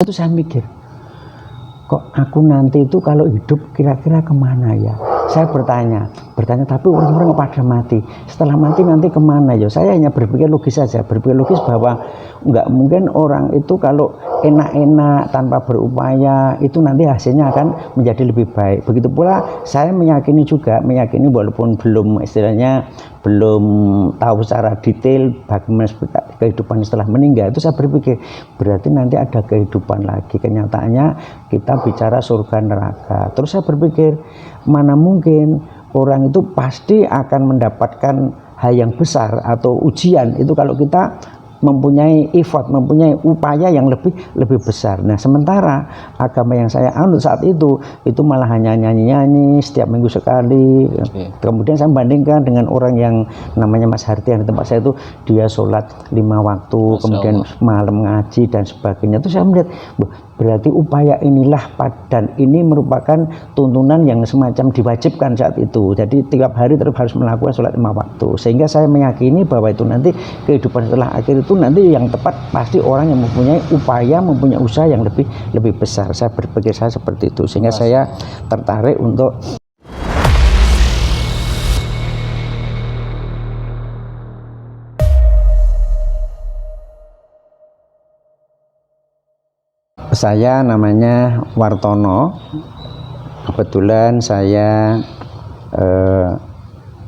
itu saya mikir, kok aku nanti itu kalau hidup kira-kira kemana ya? Saya bertanya, tapi orang-orang pada mati. Setelah mati nanti kemana ya? Saya hanya berpikir logis saja, berpikir logis bahwa nggak mungkin orang itu kalau enak-enak tanpa berupaya itu nanti hasilnya akan menjadi lebih baik. Begitu pula saya meyakini walaupun belum istilahnya belum tahu secara detail bagaimana kehidupan setelah meninggal, itu saya berpikir berarti nanti ada kehidupan lagi. Kenyataannya kita bicara surga neraka. Terus saya berpikir mana mungkin orang itu pasti akan mendapatkan hal yang besar atau ujian itu kalau kita mempunyai effort, mempunyai upaya yang lebih besar. Nah, sementara agama yang saya anut saat itu malah hanya nyanyi-nyanyi setiap minggu sekali. Kemudian saya bandingkan dengan orang yang namanya Mas Harti yang di tempat saya itu, dia sholat 5 waktu, kemudian malam ngaji dan sebagainya. Itu saya melihat berarti upaya inilah dan ini merupakan tuntunan yang semacam diwajibkan saat itu. Jadi tiap hari terus harus melakukan sholat 5 waktu. Sehingga saya meyakini bahwa itu nanti kehidupan setelah akhir itu nanti yang tepat pasti orang yang mempunyai upaya, mempunyai usaha yang lebih besar. Saya berpikir saya seperti itu, sehingga saya tertarik untuk saya namanya Wartono. Kebetulan saya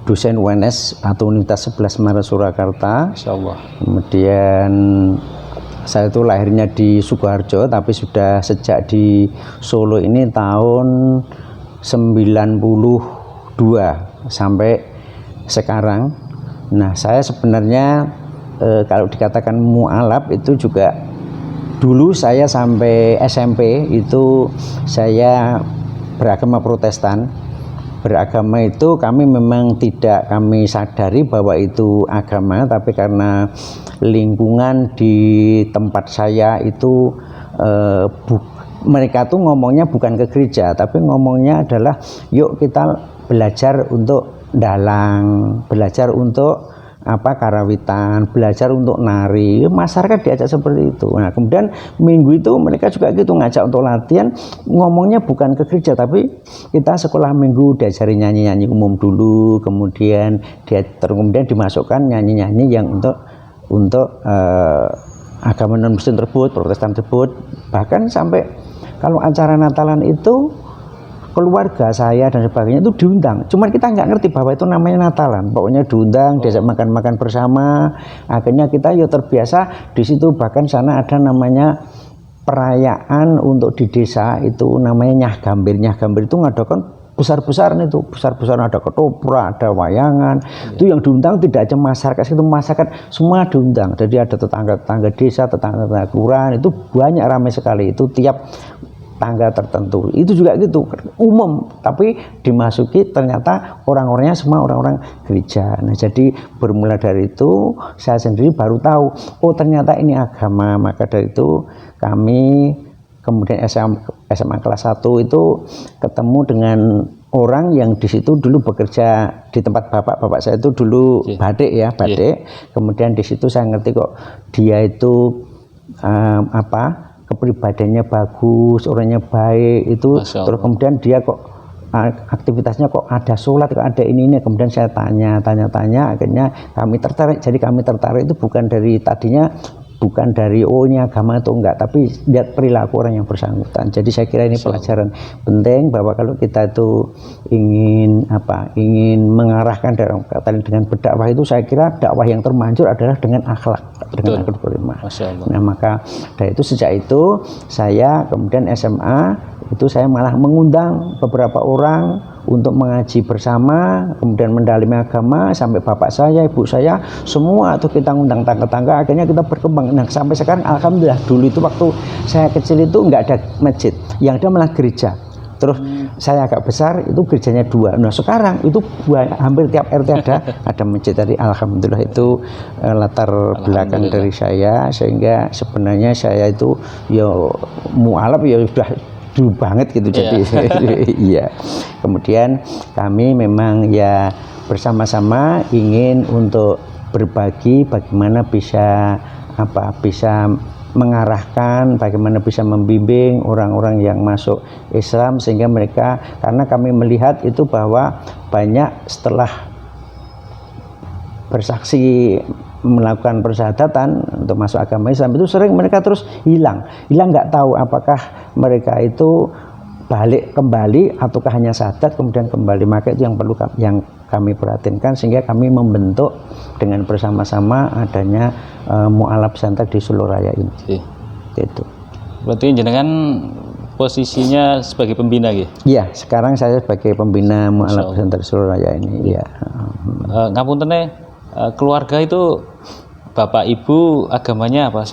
dosen UNS atau Universitas 11 Maret Surakarta. Insyaallah. Kemudian saya itu lahirnya di Sukoharjo, tapi sudah sejak di Solo ini tahun 92 sampai sekarang. Nah, saya sebenarnya kalau dikatakan mu'alaf itu juga dulu saya sampai SMP itu saya beragama Protestan. Beragama itu kami memang tidak kami sadari bahwa itu agama, tapi karena lingkungan di tempat saya itu mereka tuh ngomongnya bukan ke gereja, tapi ngomongnya adalah yuk kita belajar untuk dalang, belajar untuk karawitan, belajar untuk nari. Masyarakat diajak seperti itu. Nah, kemudian minggu itu mereka juga gitu ngajak untuk latihan, ngomongnya bukan ke gereja, tapi kita sekolah minggu diajari nyanyi-nyanyi umum dulu, kemudian dimasukkan nyanyi-nyanyi yang untuk agama non Muslim tersebut, Protestan tersebut. Bahkan sampai kalau acara Natalan itu keluarga saya dan sebagainya itu diundang, cuman kita nggak ngerti bahwa itu namanya Natalan. Pokoknya diundang, diajak makan-makan bersama. Akhirnya kita ya terbiasa di situ. Bahkan sana ada namanya perayaan untuk di desa itu namanya Nyah Gambir. Nyah Gambir itu ngadakan besar-besaran itu, besar-besaran, ada ketoprak, ada wayangan. Itu yang diundang tidak aja masyarakat itu, masyarakat semua diundang. Jadi ada tetangga-tetangga desa, tetangga-tetangga kelurahan, itu banyak, ramai sekali. Itu tiap tangga tertentu itu juga gitu umum, tapi dimasuki ternyata orang-orangnya semua orang-orang gereja. Nah, jadi bermula dari itu saya sendiri baru tahu, oh ternyata ini agama. Maka dari itu kami kemudian SMA kelas 1 itu ketemu dengan orang yang di situ dulu bekerja di tempat bapak saya itu dulu badik. Kemudian di situ saya ngerti kok dia itu kepribadiannya bagus, orangnya baik itu. Terus kemudian dia kok aktivitasnya kok ada sholat, kok ada ini. Kemudian saya tanya, akhirnya kami tertarik. Jadi kami tertarik itu bukan dari tadinya, bukan dari oh ini agama atau enggak, tapi lihat perilaku orang yang bersangkutan. Jadi saya kira ini pelajaran penting bahwa kalau kita itu ingin mengarahkan dengan berdakwah itu, saya kira dakwah yang termanjur adalah dengan akhlak, dengan akhlak beriman. Nah, maka dari itu sejak itu saya kemudian SMA itu saya malah mengundang beberapa orang untuk mengaji bersama, kemudian mendalami agama, sampai bapak saya, ibu saya, semua itu kita ngundang tangga-tangga. Akhirnya kita berkembang. Nah, sampai sekarang alhamdulillah. Dulu itu waktu saya kecil itu nggak ada masjid, yang ada malah gereja. Terus saya agak besar itu gerejanya 2. Nah, sekarang itu hampir tiap RT ada masjid. Tadi alhamdulillah itu latar belakang dari saya, sehingga sebenarnya saya itu ya mu'alaf ya sudah dulu banget gitu. Jadi iya. Kemudian kami memang ya bersama-sama ingin untuk berbagi bagaimana bisa mengarahkan, bagaimana bisa membimbing orang-orang yang masuk Islam, sehingga mereka, karena kami melihat itu bahwa banyak setelah bersaksi melakukan persyahadatan untuk masuk agama Islam itu sering mereka terus hilang nggak tahu apakah mereka itu balik kembali ataukah hanya syahadat kemudian kembali. Maka itu yang perlu yang kami perhatikan, sehingga kami membentuk dengan bersama-sama adanya Mu'alaf Santak di Solo Raya ini. Gitu. Berarti jenengan posisinya sebagai pembina gitu? Iya, sekarang saya sebagai pembina Mu'alaf Santak Solo Raya ini. Iya. Ngapunten, keluarga itu bapak ibu agamanya apa?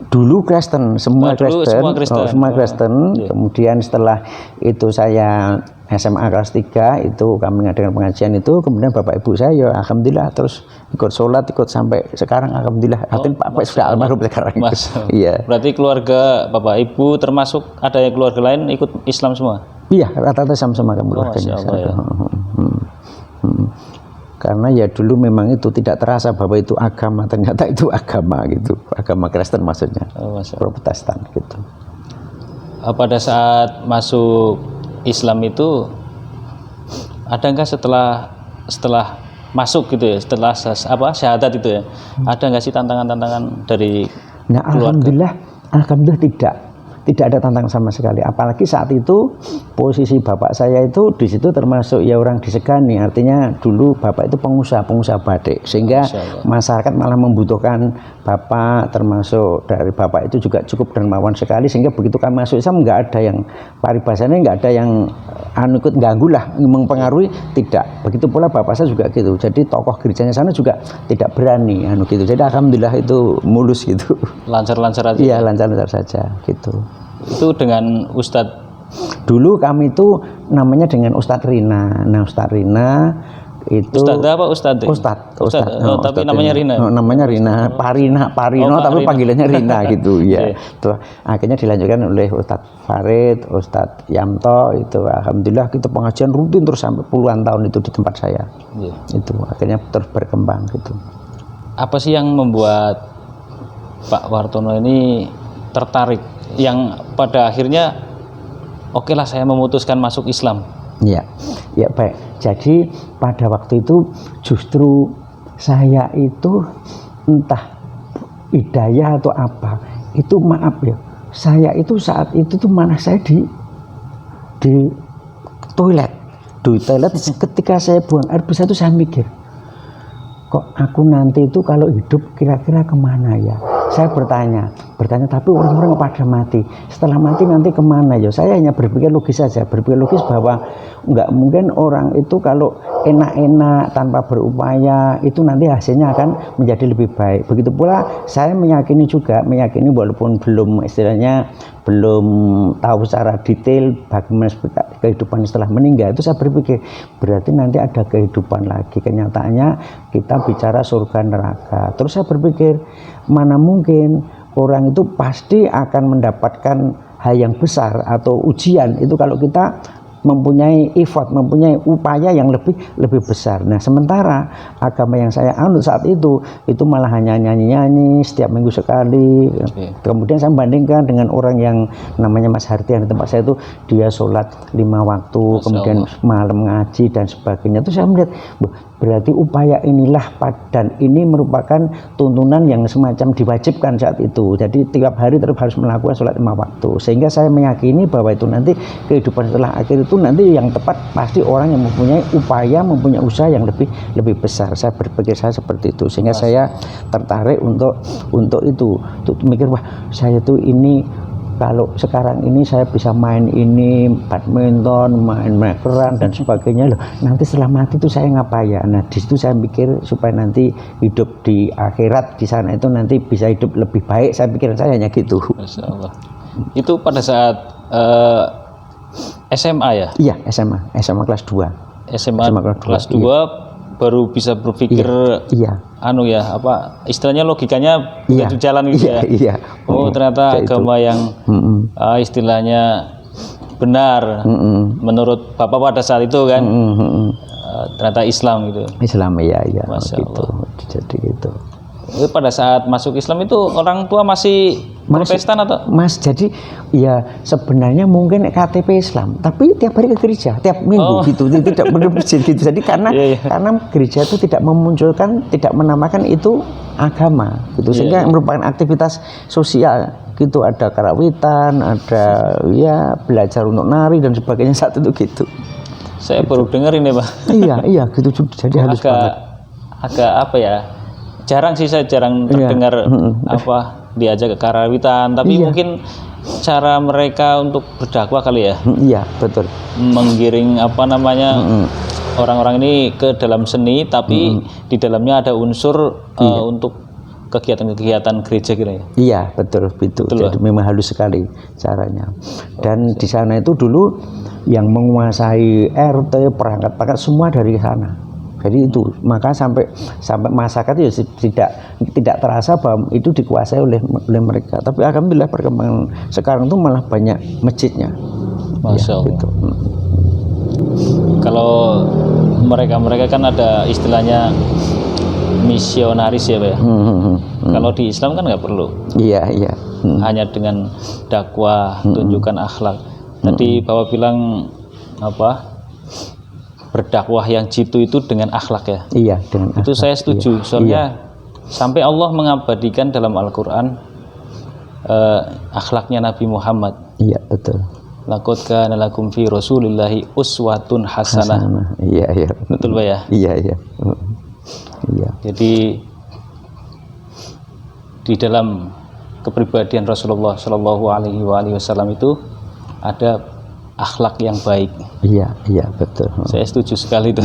Dulu Kristen, semua Kristen. Semua Kristen. Iya. Kemudian setelah itu saya SMA kelas 3 itu kami ngadakan pengajian itu, kemudian bapak ibu saya ya alhamdulillah terus ikut sholat, ikut sampai sekarang alhamdulillah. Pak sudah almarhum sekarang. Iya. Berarti keluarga bapak ibu termasuk ada yang keluarga lain ikut Islam semua? Iya, rata-rata sama-sama keluarganya. Ya. Karena ya dulu memang itu tidak terasa bahwa itu agama, ternyata itu agama gitu, agama Kristen maksudnya, Protestan gitu. Pada saat masuk Islam itu ada nggak setelah masuk gitu ya, setelah syahadat itu ya, ada nggak sih tantangan-tantangan dari keluarga? Alhamdulillah tidak ada tantangan sama sekali. Apalagi saat itu posisi bapak saya itu di situ termasuk ya orang disegani. Artinya dulu bapak itu pengusaha batik, sehingga masyarakat malah membutuhkan bapak, termasuk dari bapak itu juga cukup dermawan sekali, sehingga begitu kami masuk Islam nggak ada yang paribasanya, nggak ada yang ikut ganggu lah, mempengaruhi, tidak. Begitu pula bapak saya juga gitu. Jadi tokoh gerejanya sana juga tidak berani gitu. Jadi alhamdulillah itu mulus gitu. Lancar-lancar aja. Iya, lancar-lancar saja gitu. Itu dengan Ustadz? Dulu kami itu namanya dengan Ustadz Rina. Nah, Ustadz Rina itu Ustadz apa Ustadz? Tapi namanya Rina. Namanya Rina, Parino, tapi panggilannya Rina gitu ya. Tuh, akhirnya dilanjutkan oleh Ustadz Farid, Ustadz Yamto itu. Alhamdulillah kita pengajian rutin terus sampai puluhan tahun itu di tempat saya. Itu akhirnya terus berkembang gitu. Apa sih yang membuat Pak Wartono ini tertarik, yang pada akhirnya oke lah saya memutuskan masuk Islam? Ya baik. Jadi pada waktu itu justru saya itu entah hidayah atau apa, itu maaf ya, saya itu saat itu tuh mana saya di toilet ketika saya buang air besar itu saya mikir, kok aku nanti itu kalau hidup kira-kira kemana ya? Saya bertanya, tapi orang-orang pada mati. Setelah mati nanti kemana ya? Saya hanya berpikir logis saja, bahwa nggak mungkin orang itu kalau enak-enak tanpa berupaya itu nanti hasilnya akan menjadi lebih baik. Begitu pula saya meyakini walaupun belum tahu secara detail bagaimana kehidupan setelah meninggal, itu saya berpikir berarti nanti ada kehidupan lagi. Kenyataannya kita bicara surga neraka. Terus saya berpikir mana mungkin orang itu pasti akan mendapatkan hal yang besar atau ujian itu kalau kita mempunyai effort, mempunyai upaya yang lebih besar. Nah, sementara agama yang saya anut saat itu malah hanya nyanyi-nyanyi setiap minggu sekali. Kemudian saya bandingkan dengan orang yang namanya Mas Hartian di tempat saya itu, dia sholat 5 waktu, kemudian malam ngaji dan sebagainya. Itu saya melihat berarti upaya inilah, dan ini merupakan tuntunan yang semacam diwajibkan saat itu. Jadi tiap hari terus harus melakukan sholat 5 waktu. Sehingga saya meyakini bahwa itu nanti kehidupan setelah akhir itu nanti yang tepat pasti orang yang mempunyai upaya, mempunyai usaha yang lebih besar. Saya berpikir saya seperti itu, sehingga saya tertarik untuk itu, untuk mikir wah saya tuh ini kalau sekarang ini saya bisa main ini badminton, main makeran dan sebagainya loh. Nanti setelah mati itu saya ngapain? Nah di situ saya mikir supaya nanti hidup di akhirat di sana itu nanti bisa hidup lebih baik. Saya pikir saya hanya gitu. Masya Allah. Itu pada saat SMA ya? Iya, SMA kelas 2. SMA kelas 2 iya. Baru bisa berpikir iya. Istilahnya logikanya begitu jalan gitu ya. Iya. Oh, ternyata agama itu yang istilahnya benar menurut Bapak pada saat itu kan. Ternyata Islam gitu. Islam iya. Masya gitu. Allah. Jadi gitu. Pada saat masuk Islam itu orang tua masih Protestan atau? Mas, jadi ya sebenarnya mungkin KTP Islam, tapi tiap hari ke gereja, tiap minggu gitu, tidak benar masjid gitu. Jadi karena karena gereja itu tidak memunculkan, tidak menamakan itu agama gitu, sehingga merupakan aktivitas sosial gitu. Ada karawitan, ada ya belajar untuk nari dan sebagainya saat itu gitu. Saya baru dengar ini, Pak. Iya gitu. Jadi halus banget. Agak apa ya? Jarang sih, saya jarang terdengar apa diajak ke karawitan, tapi mungkin cara mereka untuk berdakwah kali ya. Iya, betul. Menggiring apa namanya? Orang-orang ini ke dalam seni, tapi di dalamnya ada unsur untuk kegiatan-kegiatan gereja kira ya. Iya, betul. Jadi memang halus sekali caranya. Dan di sana itu dulu yang menguasai RT, perangkat semua dari sana. Jadi itu, maka sampai masyarakat itu tidak terasa bahwa itu dikuasai oleh mereka. Tapi alhamdulillah perkembangan sekarang itu malah banyak masjidnya. Masya Allah. Gitu. Kalau mereka kan ada istilahnya misionaris ya, Pak ya. Kalau di Islam kan nggak perlu. Iya. Hanya dengan dakwah, tunjukkan akhlak. Tadi Bapak bilang apa? Berdakwah yang jitu itu dengan akhlak ya. Iya, dengan itu akhlak, saya setuju. Soalnya sampai Allah mengabadikan dalam Al-Qur'an akhlaknya Nabi Muhammad. Iya, betul. Laqad kana lakum fi Rasulillahi uswatun hasanah. Iya. Betul, Pak ya? Iya. Jadi di dalam kepribadian Rasulullah Shallallahu Alaihi Wasallam itu ada akhlak yang baik. Iya, betul. Saya setuju sekali itu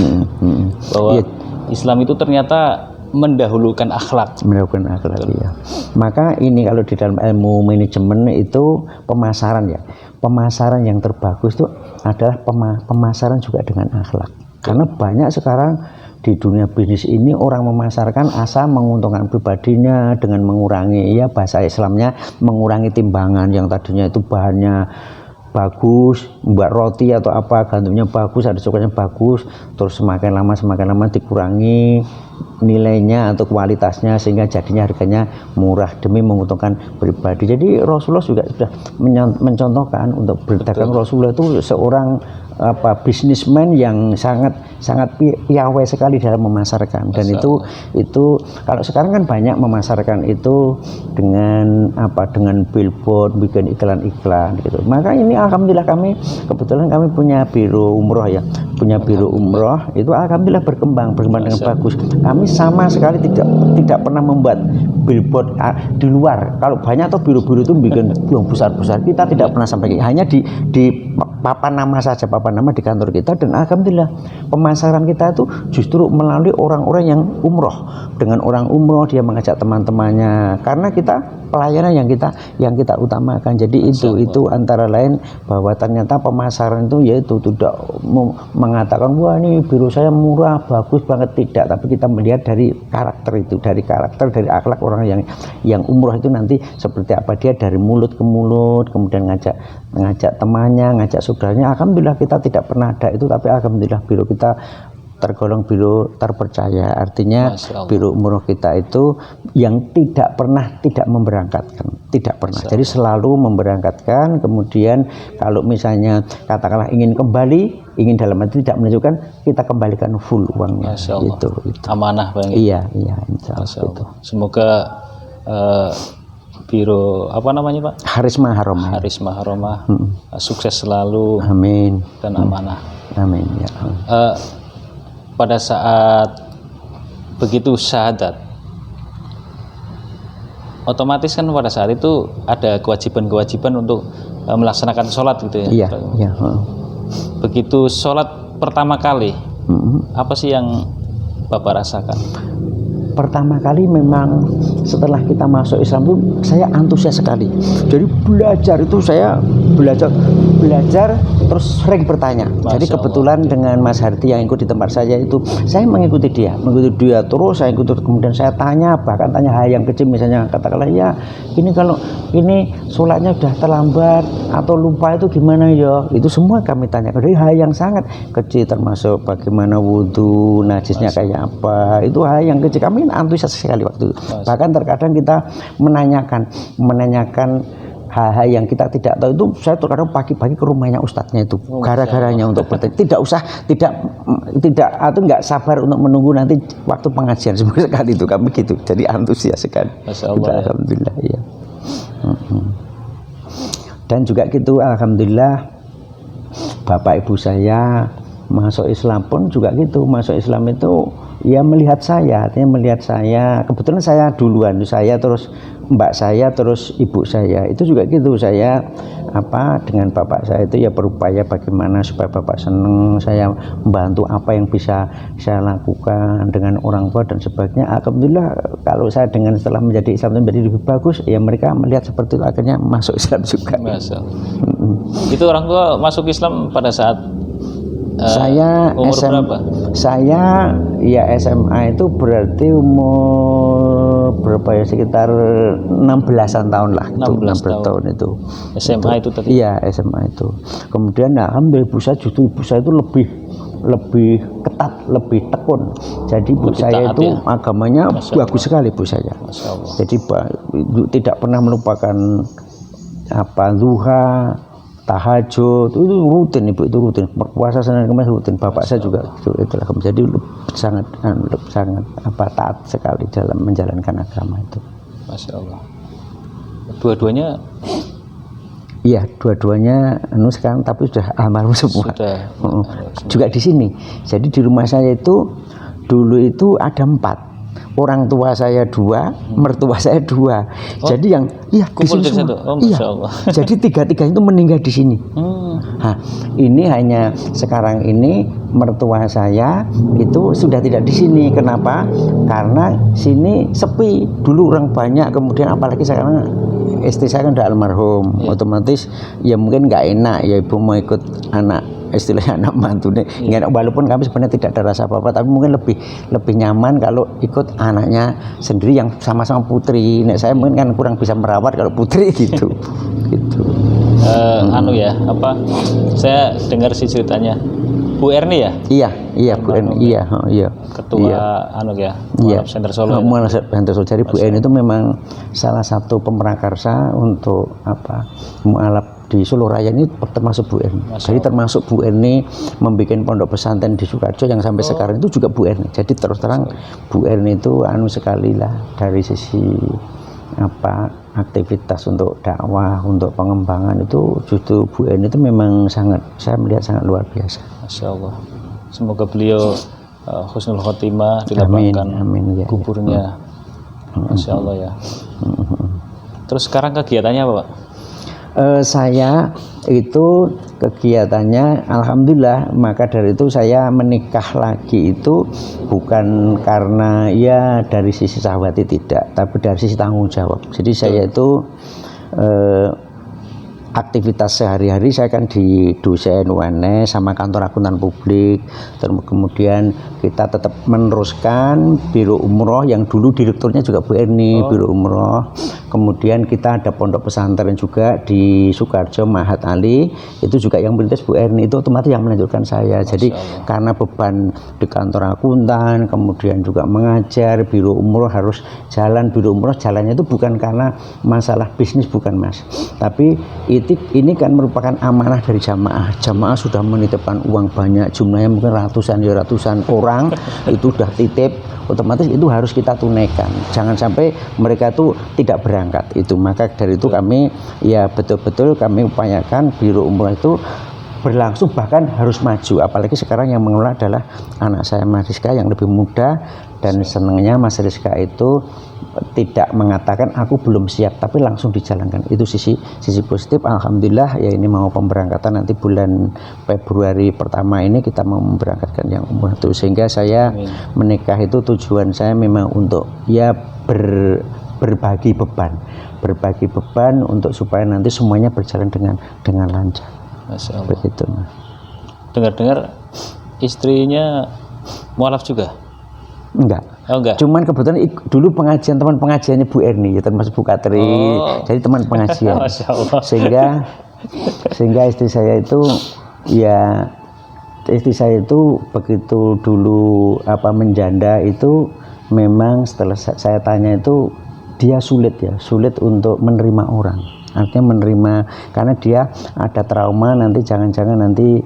bahwa Islam itu ternyata mendahulukan akhlak. Iya. Maka ini kalau di dalam ilmu manajemen itu pemasaran ya. Pemasaran yang terbagus itu adalah pemasaran juga dengan akhlak. Karena banyak sekarang di dunia bisnis ini orang memasarkan asal menguntungkan pribadinya dengan mengurangi bahasa Islamnya mengurangi timbangan yang tadinya itu bahannya bagus, buat roti atau apa gandumnya bagus, ada coklatnya bagus, terus semakin lama dikurangi nilainya atau kualitasnya sehingga jadinya harganya murah demi menguntungkan pribadi. Jadi Rasulullah juga sudah mencontohkan untuk berdagang. Rasulullah itu seorang bisnismen yang sangat piawai sekali dalam memasarkan. Dan itu kalau sekarang kan banyak memasarkan itu dengan dengan billboard, bikin iklan gitu. Maka ini alhamdulillah kebetulan kami punya biro umroh ya, itu alhamdulillah berkembang dengan bagus. Kami sama sekali tidak pernah membuat billboard di luar. Kalau banyak atau biro-biro itu bikin yang besar-besar, kita tidak pernah sampai hanya di papan nama saja, di kantor kita. Dan alhamdulillah pemasaran kita itu justru melalui orang-orang yang umroh. Dengan orang umroh dia mengajak teman-temannya, karena kita pelayanan yang kita utamakan. Jadi itu antara lain bahwa ternyata pemasaran itu yaitu tidak mengatakan wah ini biro saya murah bagus banget, tidak, tapi kita melihat dari karakter dari akhlak orang yang umroh itu nanti seperti apa dia, dari mulut ke mulut, kemudian ngajak temannya, ngajak saudaranya. Alhamdulillah kita tidak pernah ada itu, tapi alhamdulillah biro kita tergolong biro terpercaya. Artinya biro umroh kita itu yang tidak pernah tidak memberangkatkan, tidak pernah. Jadi selalu memberangkatkan. Kemudian kalau misalnya katakanlah ingin dalam arti tidak menunjukkan, kita kembalikan full uangnya. Itu. Amanah Bang. Iya insya Allah. Gitu. Semoga biro apa namanya Pak? Harisma Haromah sukses selalu. Amin. Dan amanah. Amin ya. Pada saat begitu syahadat, otomatis kan pada saat itu ada kewajiban untuk melaksanakan sholat gitu ya. Iya. Begitu sholat pertama kali, apa sih yang Bapak rasakan? Pertama kali memang setelah kita masuk Islam itu saya antusias sekali. Jadi saya belajar terus sering bertanya. Jadi kebetulan dengan Mas Harti yang ikut di tempat saya itu, saya mengikuti dia terus, saya ikuti, kemudian saya bahkan tanya hal yang kecil, misalnya katakanlah ya ini kalau ini sholatnya sudah terlambat atau lupa itu gimana ya, itu semua kami tanya. Dari hal yang sangat kecil termasuk bagaimana wudhu, najisnya kayak apa, itu hal yang kecil. Kami antusias sekali waktu itu. Bahkan terkadang kita menanyakan hal-hal yang kita tidak tahu. Itu saya terkadang pagi-pagi ke rumahnya ustadznya itu, gara-garanya untuk bertanya. Tidak atau nggak sabar untuk menunggu nanti waktu pengajian. Semoga sekali itu kami gitu, jadi antusias sekali. Masya Allah, alhamdulillah ya. Dan juga gitu, alhamdulillah bapak ibu saya masuk Islam pun juga gitu. Masuk Islam itu ya melihat saya, artinya melihat saya. Kebetulan saya duluan, saya terus mbak saya, terus ibu saya. Itu juga gitu, saya dengan bapak saya itu ya berupaya bagaimana supaya bapak seneng, saya membantu apa yang bisa saya lakukan dengan orang tua dan sebagainya. Alhamdulillah kalau saya dengan setelah menjadi Islam menjadi lebih bagus, ya mereka melihat seperti itu, akhirnya masuk Islam juga. Itu orang tua masuk Islam pada saat saya umur berapa? Saya ya SMA itu berarti umur berapa ya, sekitar 16-an tahun lah, 16 tahun itu. SMA itu tadi? Iya, SMA itu. Kemudian alhamdulillah ibu saya itu lebih ketat, lebih tekun. Jadi ibu saya itu agamanya bagus sekali ibu saya. Jadi tidak pernah melupakan duha, tahajud, itu rutin ibu, itu rutin. Puasa Senin Kamis rutin. Bapak saya juga itulah. Jadi sangat taat sekali dalam menjalankan agama itu. Masya Allah. Dua-duanya? Iya, dua-duanya sekarang tapi sudah almarhum semua. Juga di sini. Jadi di rumah saya itu dulu itu ada 4. Orang tua saya 2, mertua saya 2. Jadi yang di sini semua. Jadi 3-3 itu meninggal di sini. Nah, ini hanya sekarang ini mertua saya itu sudah tidak di sini. Kenapa? Karena sini sepi. Dulu orang banyak, kemudian apalagi sekarang istri saya kan udah almarhum, otomatis ya mungkin nggak enak ya ibu mau ikut istilahnya anak mantu nih, walaupun kami sebenarnya tidak ada rasa apa-apa, tapi mungkin lebih nyaman kalau ikut anaknya sendiri yang sama-sama putri. Saya mungkin kan kurang bisa merawat kalau putri gitu. Saya dengar sih ceritanya Bu Erni ya? Iya Bu Erni, iya. Ketua Mualaf Center Solo. Mualaf Center Solo. Jadi Bu Erni itu memang salah satu pemrakarsa untuk mualaf di Solo Raya ini, termasuk Bu Erni. Jadi termasuk Bu Erni membuat pondok pesantren di Sukoharjo yang sampai sekarang itu juga Bu Erni. Jadi terus terang Bu Erni itu sekali lah dari sisi aktivitas untuk dakwah, untuk pengembangan itu justru Bu Erni itu memang saya melihat sangat luar biasa. Masya Allah. Semoga beliau husnul khotimah, dilapangkan kuburnya. Masya Allah ya. Terus sekarang kegiatannya apa Pak? Saya itu kegiatannya alhamdulillah, maka dari itu saya menikah lagi itu bukan karena ya dari sisi syahwati, tidak, tapi dari sisi tanggung jawab. Jadi saya itu aktivitas sehari-hari saya kan di dosen UNS sama kantor akuntan publik. Kemudian kita tetap meneruskan biro umroh yang dulu direkturnya juga Bu Erni, biro umroh. Kemudian kita ada pondok pesantren juga di Sukoharjo, Mahat Ali, itu juga yang merintis Bu Erni, itu otomatis yang melanjutkan saya. Jadi karena beban di kantor akuntan, kemudian juga mengajar, biro umroh harus jalan. Biro umroh jalannya itu bukan karena masalah bisnis, bukan Mas, tapi ini kan merupakan amanah dari jamaah. Jamaah sudah menitipkan uang banyak, jumlahnya mungkin ratusan orang itu sudah titip, otomatis itu harus kita tunaikan. Jangan sampai mereka itu tidak berangkat itu. Maka dari itu kami ya betul-betul kami upayakan biro umroh itu berlangsung, bahkan harus maju. Apalagi sekarang yang mengelola adalah anak saya Mas Rizka yang lebih muda, dan senangnya Mas Rizka itu tidak mengatakan aku belum siap, tapi langsung dijalankan. Itu sisi positif. Alhamdulillah ya, ini mau pemberangkatan nanti bulan Februari pertama ini kita mau memberangkatkan yang umroh itu. Sehingga saya menikah itu tujuan saya memang untuk ya berbagi beban untuk supaya nanti semuanya berjalan dengan lancar. Masya Allah. Begitu. Dengar-dengar istrinya mualaf juga? Enggak. Oh, enggak. Cuman kebetulan dulu teman pengajiannya Bu Erni, ya termasuk Bu Katri. Jadi teman pengajian. Masya Allah. Sehingga istri saya itu begitu dulu menjanda itu memang setelah saya tanya itu dia sulit untuk menerima orang. Artinya menerima, karena dia ada trauma nanti jangan-jangan nanti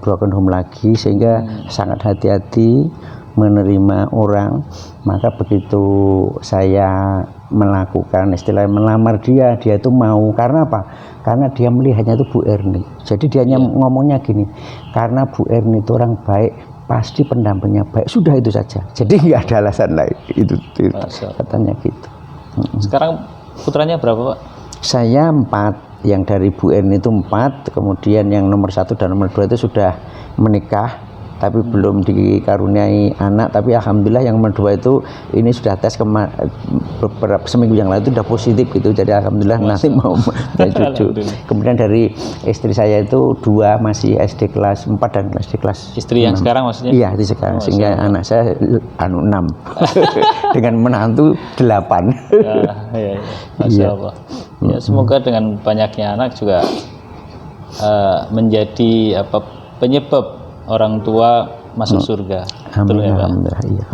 broken home lagi, sehingga sangat hati-hati menerima orang. Maka begitu saya melakukan istilah melamar dia itu mau. Karena apa? Karena dia melihatnya itu Bu Erni. Jadi dia ngomongnya gini, karena Bu Erni itu orang baik, pasti pendampingnya baik. Sudah itu saja. Jadi nggak ada alasan lain. Itu katanya gitu. Sekarang putranya berapa, Pak? Saya 4, yang dari Bu Erni itu 4, kemudian yang nomor 1 dan nomor 2 itu sudah menikah, tapi belum dikaruniai anak. Tapi alhamdulillah yang nomor 2 itu ini sudah tes beberapa seminggu yang lalu itu sudah positif gitu. Jadi alhamdulillah nanti mau cucu. Kemudian dari istri saya itu 2 masih SD kelas 4 dan SD kelas istri 6. Yang sekarang maksudnya? Iya, di sekarang. Sehingga anak saya 6 dengan menantu 8. Ya. Masya Allah. Ya, semoga dengan banyaknya anak juga menjadi penyebab orang tua masuk surga. Amin, alhamdulillah. Iya.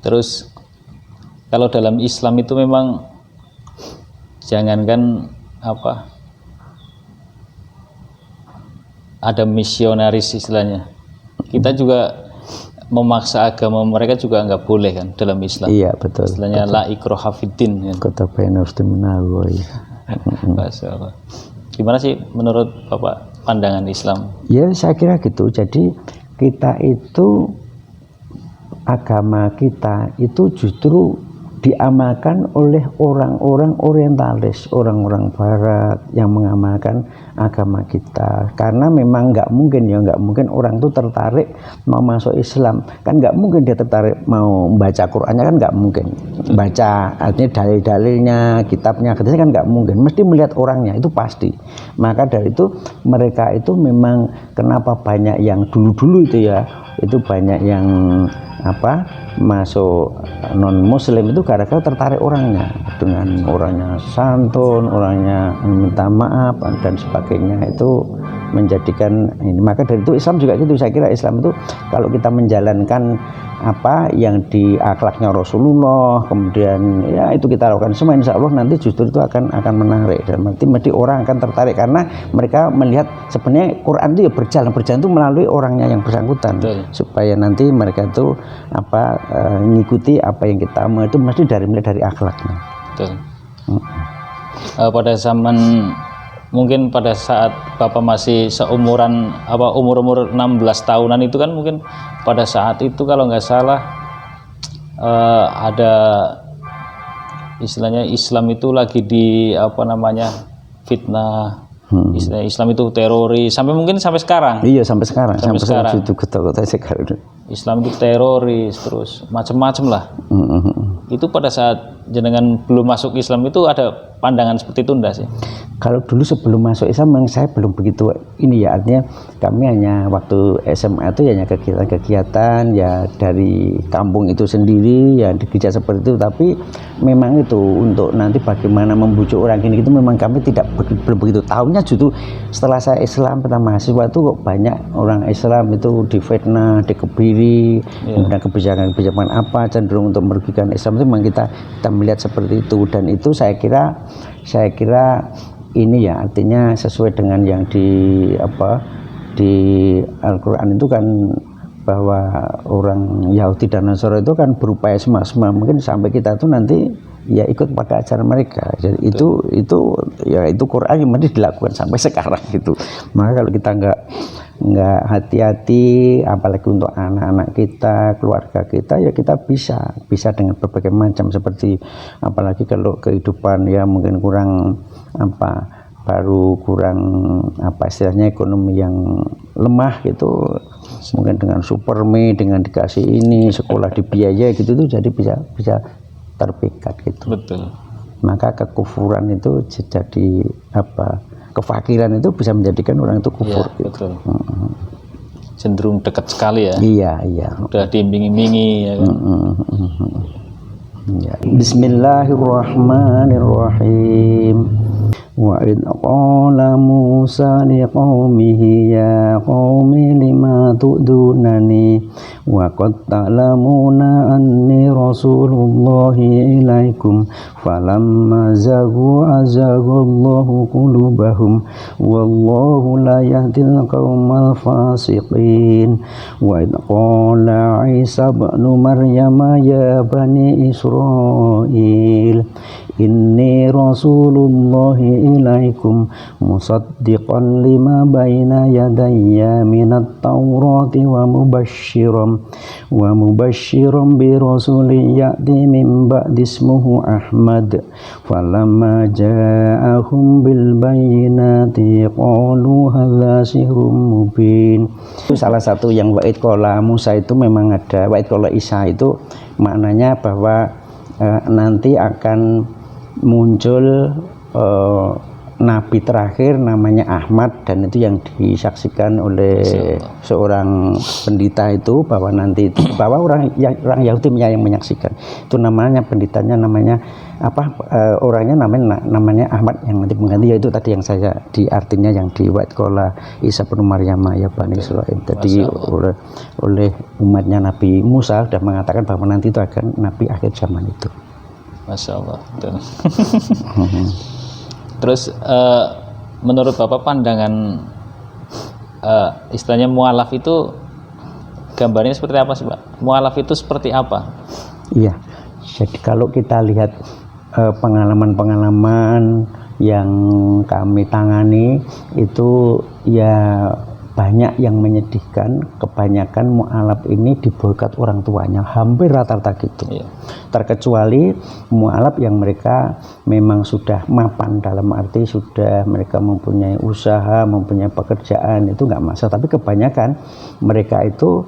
Terus kalau dalam Islam itu memang jangankan ada misionaris istilahnya, kita juga memaksa agama mereka juga nggak boleh kan dalam Islam. Iya, betul. Istilahnya la ikraha fiddin kan. Kata Bayan Rustimnawa. Masya Allah. Gimana sih menurut Bapak pandangan Islam? Ya saya kira gitu. Jadi kita itu, agama kita itu justru diamalkan oleh orang-orang orientalis, orang-orang barat yang mengamalkan agama kita. Karena memang nggak mungkin orang itu tertarik mau masuk Islam, kan nggak mungkin dia tertarik mau membaca Qurannya, kan nggak mungkin baca, artinya dalil-dalilnya, kitabnya, hadisnya kan nggak mungkin, mesti melihat orangnya, itu pasti. Maka dari itu mereka itu memang kenapa banyak yang dulu-dulu itu ya, itu banyak yang masuk non muslim itu gara-gara tertarik orangnya, dengan orangnya santun, orangnya minta maaf dan sebagainya, itu menjadikan ini. Maka dari itu Islam juga gitu. Saya kira Islam itu kalau kita menjalankan apa yang di akhlaknya Rasulullah, kemudian ya itu kita lakukan semua, insya Allah nanti justru itu akan menarik, dan mesti orang akan tertarik karena mereka melihat sebenarnya Quran itu ya berjalan itu melalui orangnya yang bersangkutan. Betul. Supaya nanti mereka itu mengikuti apa yang kita mau, itu mesti mulai dari akhlaknya. Betul. Pada zaman mungkin pada saat Bapak masih seumuran umur 16 tahunan itu kan, mungkin pada saat itu kalau nggak salah ada istilahnya Islam itu lagi di fitnah, istilah Islam itu teroris, sampai sekarang. Iya, sampai sekarang itu kota-kota sekarang. Islam itu teroris, terus macam-macam lah. Itu pada saat jenengan belum masuk Islam itu ada pandangan seperti itu enggak sih? Kalau dulu sebelum masuk Islam memang saya belum begitu ini ya, artinya kami hanya waktu SMA itu hanya kegiatan-kegiatan ya dari kampung itu sendiri ya, di gereja seperti itu. Tapi memang itu untuk nanti bagaimana membujuk orang ini itu memang kami belum begitu tahunya. Justru setelah saya Islam pertama mahasiswa itu kok banyak orang Islam itu difitnah, dikebiri, kemudian kebijakan-kebijakan apa cenderung untuk merugikan Islam, itu memang kita melihat seperti itu. Dan itu saya kira ini ya, artinya sesuai dengan yang di Al-Quran itu kan, bahwa orang Yahudi dan Nasrani itu kan berupaya semaksimal mungkin sampai kita tuh nanti ya ikut pada ajaran mereka. Jadi itu Quran yang mesti dilakukan sampai sekarang gitu. Maka kalau kita nggak hati-hati, apalagi untuk anak-anak kita, keluarga kita, ya kita bisa dengan berbagai macam, seperti apalagi kalau kehidupan ya mungkin kurang istilahnya ekonomi yang lemah gitu, mungkin dengan superme, dengan dikasih ini sekolah dibiayai gitu, tuh jadi bisa terpikat gitu. Betul. Maka kekufuran itu jadi kefakiran itu bisa menjadikan orang itu kufur. Ya, gitu. Betul. Cenderung dekat sekali ya. Iya. Udah diiming-imingi ya kan. Ya. Bismillahirrahmanirrahim. Wa id qala Musa liqaumihi ya qaumi lima tu'dunani wa qad ta'lamuna anni rasulullahi ilaikum falamma zaghu azaghallahu qulubahum wallahu la yahdil qaumal fasiqin. Wa id qala Isa ibn Maryam ya bani Israil inni rasulullahi ilaikum musaddiqan lima baina yadayya minat taurati wa mubashiran bi rasulin ya'ti min ba'di ismuhu Ahmad falamma ja'ahum bil bayyinati qalu hadza sihrun mubin. Itu salah satu yang wa'id qala Musa itu memang ada, wa'id qala Isa itu maknanya bahwa nanti akan muncul nabi terakhir namanya Ahmad, dan itu yang disaksikan oleh seorang pendeta itu bahwa nanti itu, bahwa orang Yahudi yang menyaksikan itu namanya pendetanya namanya apa, orangnya namanya Ahmad yang nanti mengganti, yaitu tadi yang saya di artinya yang di wa'id qala Isa bin Maryam ya bani Israil. Jadi oleh umatnya Nabi Musa sudah mengatakan bahwa nanti itu akan nabi akhir zaman itu. Masya Allah. Terus menurut Bapak pandangan istilahnya mu'alaf itu gambarnya seperti apa sih Pak? Mu'alaf itu seperti apa? Iya, jadi kalau kita lihat pengalaman-pengalaman yang kami tangani itu ya banyak yang menyedihkan. Kebanyakan mu'alaf ini diboikot orang tuanya, hampir rata-rata gitu. Iya. Terkecuali mu'alaf yang mereka memang sudah mapan, dalam arti sudah mereka mempunyai usaha, mempunyai pekerjaan, itu nggak masalah. Tapi kebanyakan mereka itu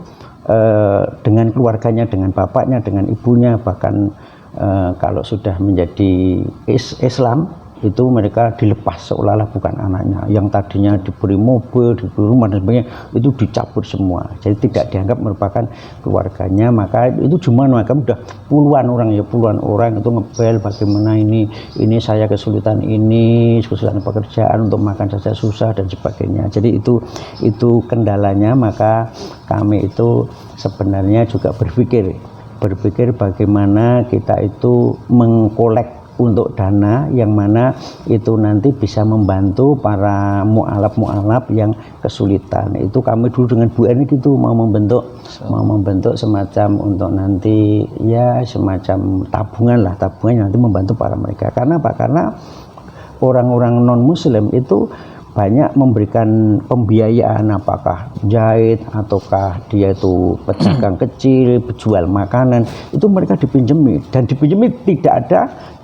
dengan keluarganya, dengan bapaknya, dengan ibunya, bahkan kalau sudah menjadi Islam itu mereka dilepas seolah-olah bukan anaknya. Yang tadinya diberi mobil, diberi rumah dan sebagainya, itu dicabut semua. Jadi tidak dianggap merupakan keluarganya. Maka itu cuma mereka udah puluhan orang itu ngebel bagaimana ini saya kesulitan pekerjaan, untuk makan saja susah dan sebagainya. Jadi itu kendalanya. Maka kami itu sebenarnya juga berpikir bagaimana kita itu mengkolek untuk dana yang mana itu nanti bisa membantu para mu'alaf yang kesulitan. Itu kami dulu dengan Bu Eni gitu mau membentuk semacam untuk nanti ya semacam tabungan yang nanti membantu para mereka. Karena apa? Karena orang-orang non muslim itu banyak memberikan pembiayaan, apakah jahit ataukah dia itu pedagang kecil, penjual makanan, itu mereka dipinjemi, dan dipinjemi tidak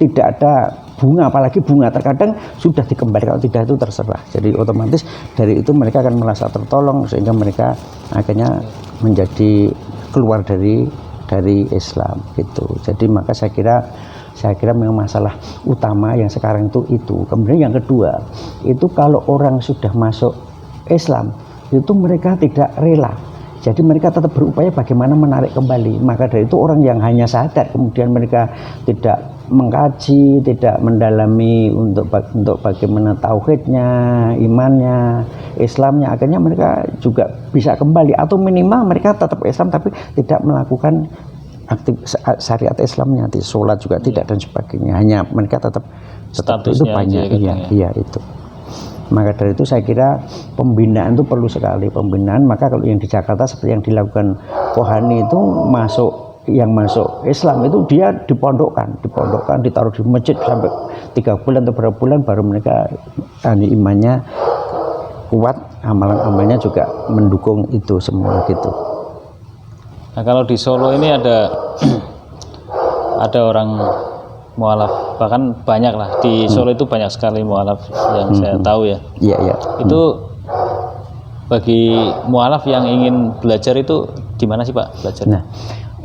ada bunga, apalagi bunga terkadang sudah dikembalikan, kalau tidak itu terserah. Jadi otomatis dari itu mereka akan merasa tertolong sehingga mereka akhirnya menjadi keluar dari Islam gitu. Jadi maka saya kira memang masalah utama yang sekarang itu. Kemudian yang kedua, itu kalau orang sudah masuk Islam, itu mereka tidak rela. Jadi mereka tetap berupaya bagaimana menarik kembali. Maka dari itu orang yang hanya sadar, kemudian mereka tidak mengkaji, tidak mendalami untuk bagaimana tauhidnya, imannya, Islamnya, akhirnya mereka juga bisa kembali. Atau minimal mereka tetap Islam tapi tidak melakukan syariat Islamnya, sholat juga tidak dan sebagainya, hanya mereka tetap itu banyak. Iya itu. Maka dari itu saya kira pembinaan itu perlu sekali, pembinaan. Maka kalau yang di Jakarta seperti yang dilakukan Kohani itu yang masuk Islam itu dia dipondokkan, ditaruh di masjid sampai 3 bulan atau berapa bulan, baru mereka imannya kuat, amalan-amalnya juga mendukung itu semua gitu. Nah kalau di Solo ini ada orang mu'alaf, bahkan banyak lah di Solo itu banyak sekali mu'alaf yang saya tahu ya. Iya. Itu bagi mu'alaf yang ingin belajar itu gimana sih Pak belajarnya? Nah,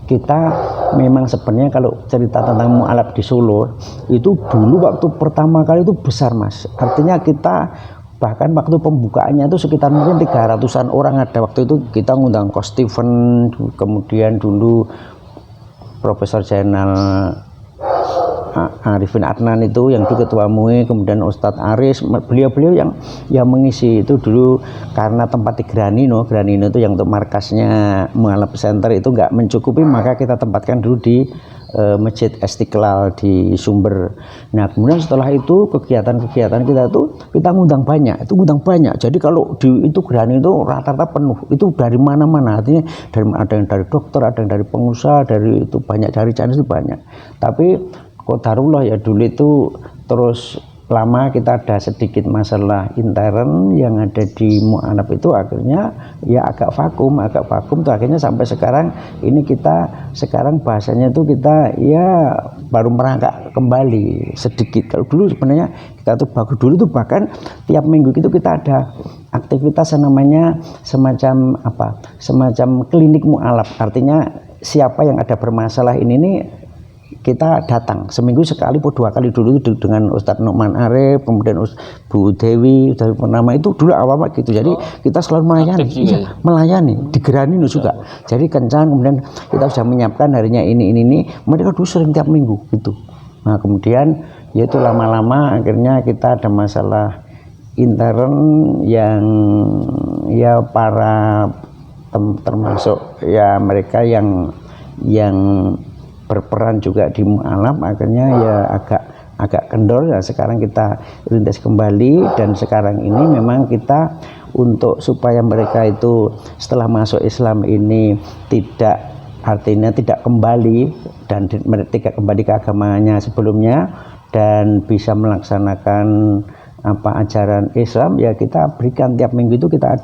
kita memang sebenarnya kalau cerita tentang mu'alaf di Solo itu dulu waktu pertama kali itu besar Mas. Artinya kita bahkan waktu pembukaannya itu sekitar mungkin 300-an orang ada. Waktu itu kita ngundang Coach Steven, kemudian dulu Profesor Jenal Arifin Adnan itu yang dulu ketua MUI, kemudian Ustadz Aris, beliau-beliau yang mengisi itu dulu karena tempat di Granino itu yang untuk markasnya Mu'alaf Center itu nggak mencukupi, maka kita tempatkan dulu di Masjid Istiqlal di Sumber. Nah kemudian setelah itu kegiatan-kegiatan kita itu kita ngundang banyak, jadi kalau di itu Granino itu rata-rata penuh, itu dari mana-mana, artinya ada yang dari dokter, ada yang dari pengusaha, dari itu banyak, dari Chinese itu banyak. Tapi qadarullah ya dulu itu terus lama kita ada sedikit masalah intern yang ada di Mu'alaf itu, akhirnya ya agak vakum tuh, akhirnya sampai sekarang ini kita sekarang bahasanya itu kita ya baru merangkak kembali sedikit. Kalau dulu sebenarnya kita tuh bagus, dulu tuh bahkan tiap minggu itu kita ada aktivitas yang namanya semacam klinik Mu'alaf, artinya siapa yang ada bermasalah ini nih kita datang seminggu sekali atau 2 kali dulu dengan Ustadz Nu'man Arif, kemudian Bu Dewi dari Purnama, itu dulu awal-awal gitu. Jadi kita selalu melayani di Granino juga. Jadi kencang, kemudian kita sudah menyiapkan harinya ini, mereka dulu sering tiap minggu gitu. Nah kemudian yaitu lama-lama akhirnya kita ada masalah intern yang ya para termasuk ya mereka yang berperan juga di Mu'alaf, akhirnya ya agak kendor. Ya sekarang kita rintis kembali, dan sekarang ini memang kita untuk supaya mereka itu setelah masuk Islam ini tidak kembali dan tidak kembali ke agamanya sebelumnya dan bisa melaksanakan ajaran Islam, ya kita berikan tiap minggu itu kita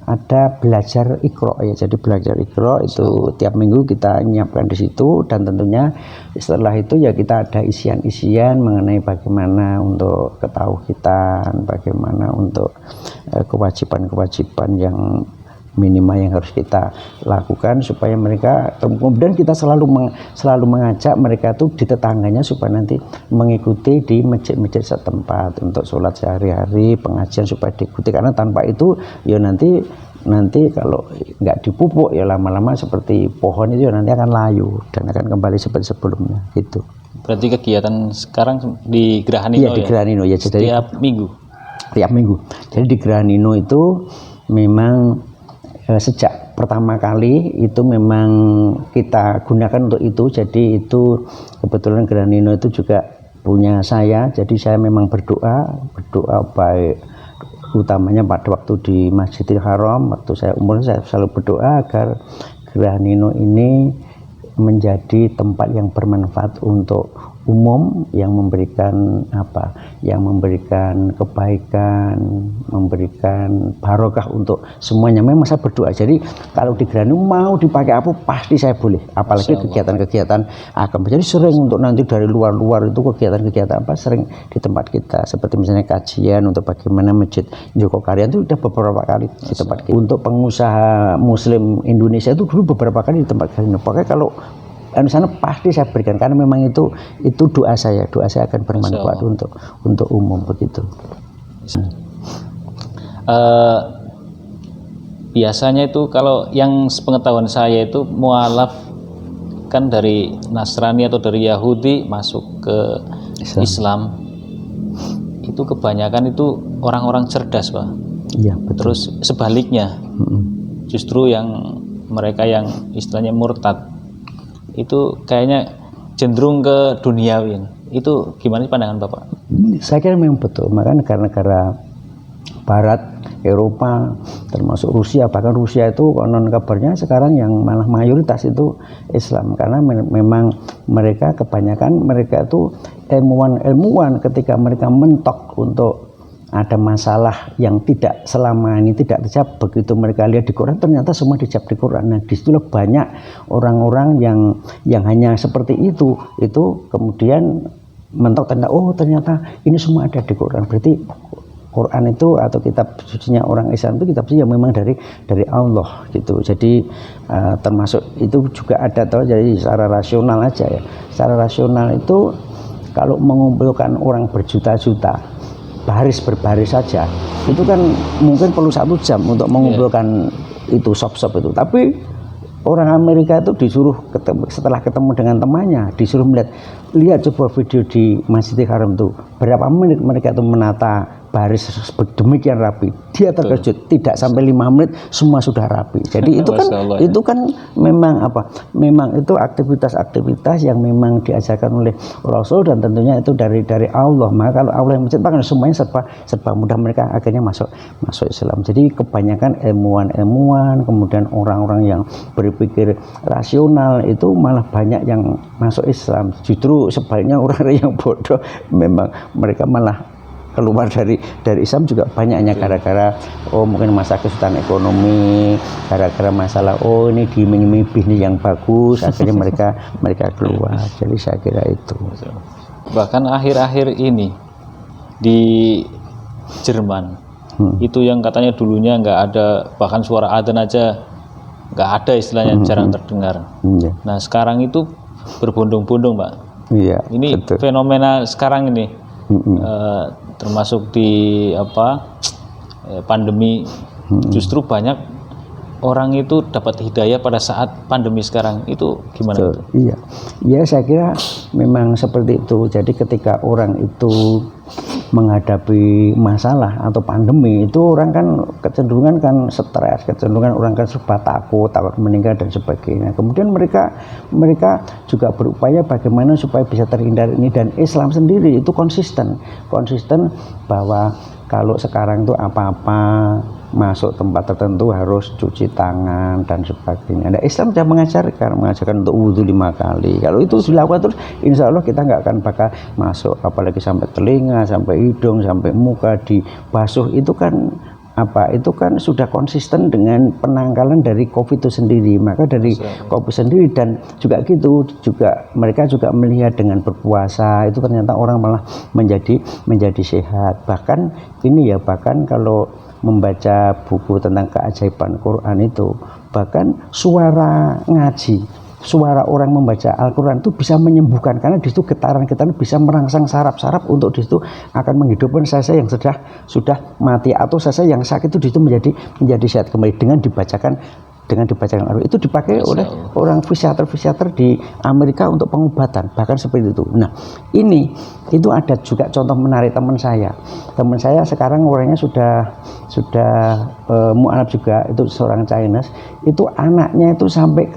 ada belajar Iqra ya. Jadi belajar Iqra itu tiap minggu kita nyiapkan di situ, dan tentunya setelah itu ya kita ada isian-isian mengenai bagaimana untuk ketauhidan, bagaimana untuk kewajiban-kewajiban yang minimal yang harus kita lakukan supaya mereka, kemudian kita selalu mengajak mereka tuh di tetangganya supaya nanti mengikuti di masjid-masjid setempat untuk sholat sehari-hari, pengajian supaya diikuti, karena tanpa itu ya nanti kalau nggak dipupuk ya lama-lama seperti pohon itu ya nanti akan layu dan akan kembali seperti sebelumnya gitu. Berarti kegiatan sekarang di Granino, di Granino ya, setiap minggu. Jadi di Granino itu memang sejak pertama kali itu memang kita gunakan untuk itu. Jadi itu kebetulan Granino itu juga punya saya, jadi saya memang berdoa baik utamanya pada waktu di Masjidil Haram, waktu saya umur, saya selalu berdoa agar Granino ini menjadi tempat yang bermanfaat untuk umum, yang memberikan kebaikan, memberikan barokah untuk semuanya. Memang saya berdoa. Jadi kalau di Granino mau dipakai apa pasti saya boleh, apalagi kegiatan-kegiatan agama. Jadi sering untuk nanti dari luar-luar itu kegiatan-kegiatan sering di tempat kita, seperti misalnya kajian untuk bagaimana Masjid Jogokarian itu sudah beberapa kali di tempat kita. Untuk pengusaha Muslim Indonesia itu dulu beberapa kali di tempat Granino. Pokoknya kalau di sana pasti saya berikan, karena memang itu doa saya akan bermanfaat untuk umum begitu. Biasanya itu kalau yang sepengetahuan saya itu Mu'alaf kan dari Nasrani atau dari Yahudi masuk ke Islam. Itu kebanyakan itu orang-orang cerdas, Pak. Iya, betul. Terus sebaliknya, justru yang mereka yang istilahnya murtad itu kayaknya cenderung ke duniawi. Itu gimana sih pandangan Bapak? Saya kira memang betul. Maka negara-negara Barat, Eropa, termasuk Rusia, bahkan Rusia itu konon kabarnya sekarang yang malah mayoritas itu Islam, karena memang mereka kebanyakan mereka itu ilmuwan ketika mereka mentok untuk ada masalah yang tidak selama ini tidak dijawab, begitu mereka lihat di Quran ternyata semua dijawab di Quran. Nah disitulah banyak orang-orang yang hanya seperti itu kemudian mentok tanda, oh ternyata ini semua ada di Quran. Berarti Quran itu atau kitab sucinya orang Islam itu kitab suci yang memang dari Allah gitu. Jadi termasuk itu juga ada jadi secara rasional aja ya. Secara rasional itu kalau mengumpulkan orang berjuta-juta berbaris saja itu kan mungkin perlu 1 jam untuk mengumpulkan itu sop-sop itu, tapi Orang Amerika itu disuruh setelah ketemu dengan temannya, disuruh lihat coba video di Masjidil Haram tuh, berapa menit mereka itu menata baris demikian rapi. Dia terkejut, tidak sampai 5 menit semua sudah rapi. Jadi itu kan memang memang itu aktivitas-aktivitas yang memang diajarkan oleh Rasul, dan tentunya itu dari Allah. Maka kalau Allah yang menciptakan, semuanya serba mudah, mereka akhirnya masuk Islam. Jadi kebanyakan ilmuwan, kemudian orang-orang yang berpikir rasional itu malah banyak yang masuk Islam. Justru sebaliknya orang yang bodoh memang mereka malah keluar dari Islam juga banyaknya, gara-gara mungkin masa kesulitan ekonomi, gara-gara masalah ini diiming-imingi bisnis yang bagus, akhirnya mereka keluar. Jadi saya kira itu. Bahkan akhir-akhir ini di Jerman itu yang katanya dulunya nggak ada, bahkan suara adzan aja nggak ada, istilahnya jarang terdengar. Nah sekarang itu berbondong-bondong, Pak. Iya, ini betul. Fenomena sekarang ini termasuk di pandemi, justru banyak orang itu dapat hidayah pada saat pandemi sekarang. Itu gimana? Betul, iya, saya kira memang seperti itu. Jadi ketika orang itu menghadapi masalah atau pandemi, itu orang kan kecenderungan kan stres, kecenderungan orang kan serba takut meninggal dan sebagainya. Kemudian mereka juga berupaya bagaimana supaya bisa terhindar ini, dan Islam sendiri itu konsisten bahwa kalau sekarang itu apa-apa masuk tempat tertentu harus cuci tangan dan sebagainya. Nah, Islam sudah mengajarkan untuk wudhu 5 kali. Kalau itu dilakukan terus, insya Allah kita nggak akan bakal masuk, apalagi sampai telinga, sampai hidung, sampai muka dibasuh. Itu kan sudah konsisten dengan penangkalan dari COVID itu sendiri. Maka dari COVID sendiri, dan juga mereka juga melihat dengan berpuasa itu ternyata orang malah menjadi sehat. Bahkan kalau membaca buku tentang keajaiban Quran itu, bahkan suara ngaji, suara orang membaca Al-Quran itu bisa menyembuhkan, karena di situ getaran bisa merangsang saraf-saraf untuk di situ akan menghidupkan sel-sel yang sudah mati, atau sel-sel yang sakit itu di situ menjadi sehat kembali dengan dibacakan Al-Quran. Itu dipakai oleh orang fisiater di Amerika untuk pengobatan, bahkan seperti itu. Nah, itu ada juga contoh menarik teman saya sekarang orangnya sudah mu'alaf juga, itu seorang Chinese. Itu anaknya itu sampai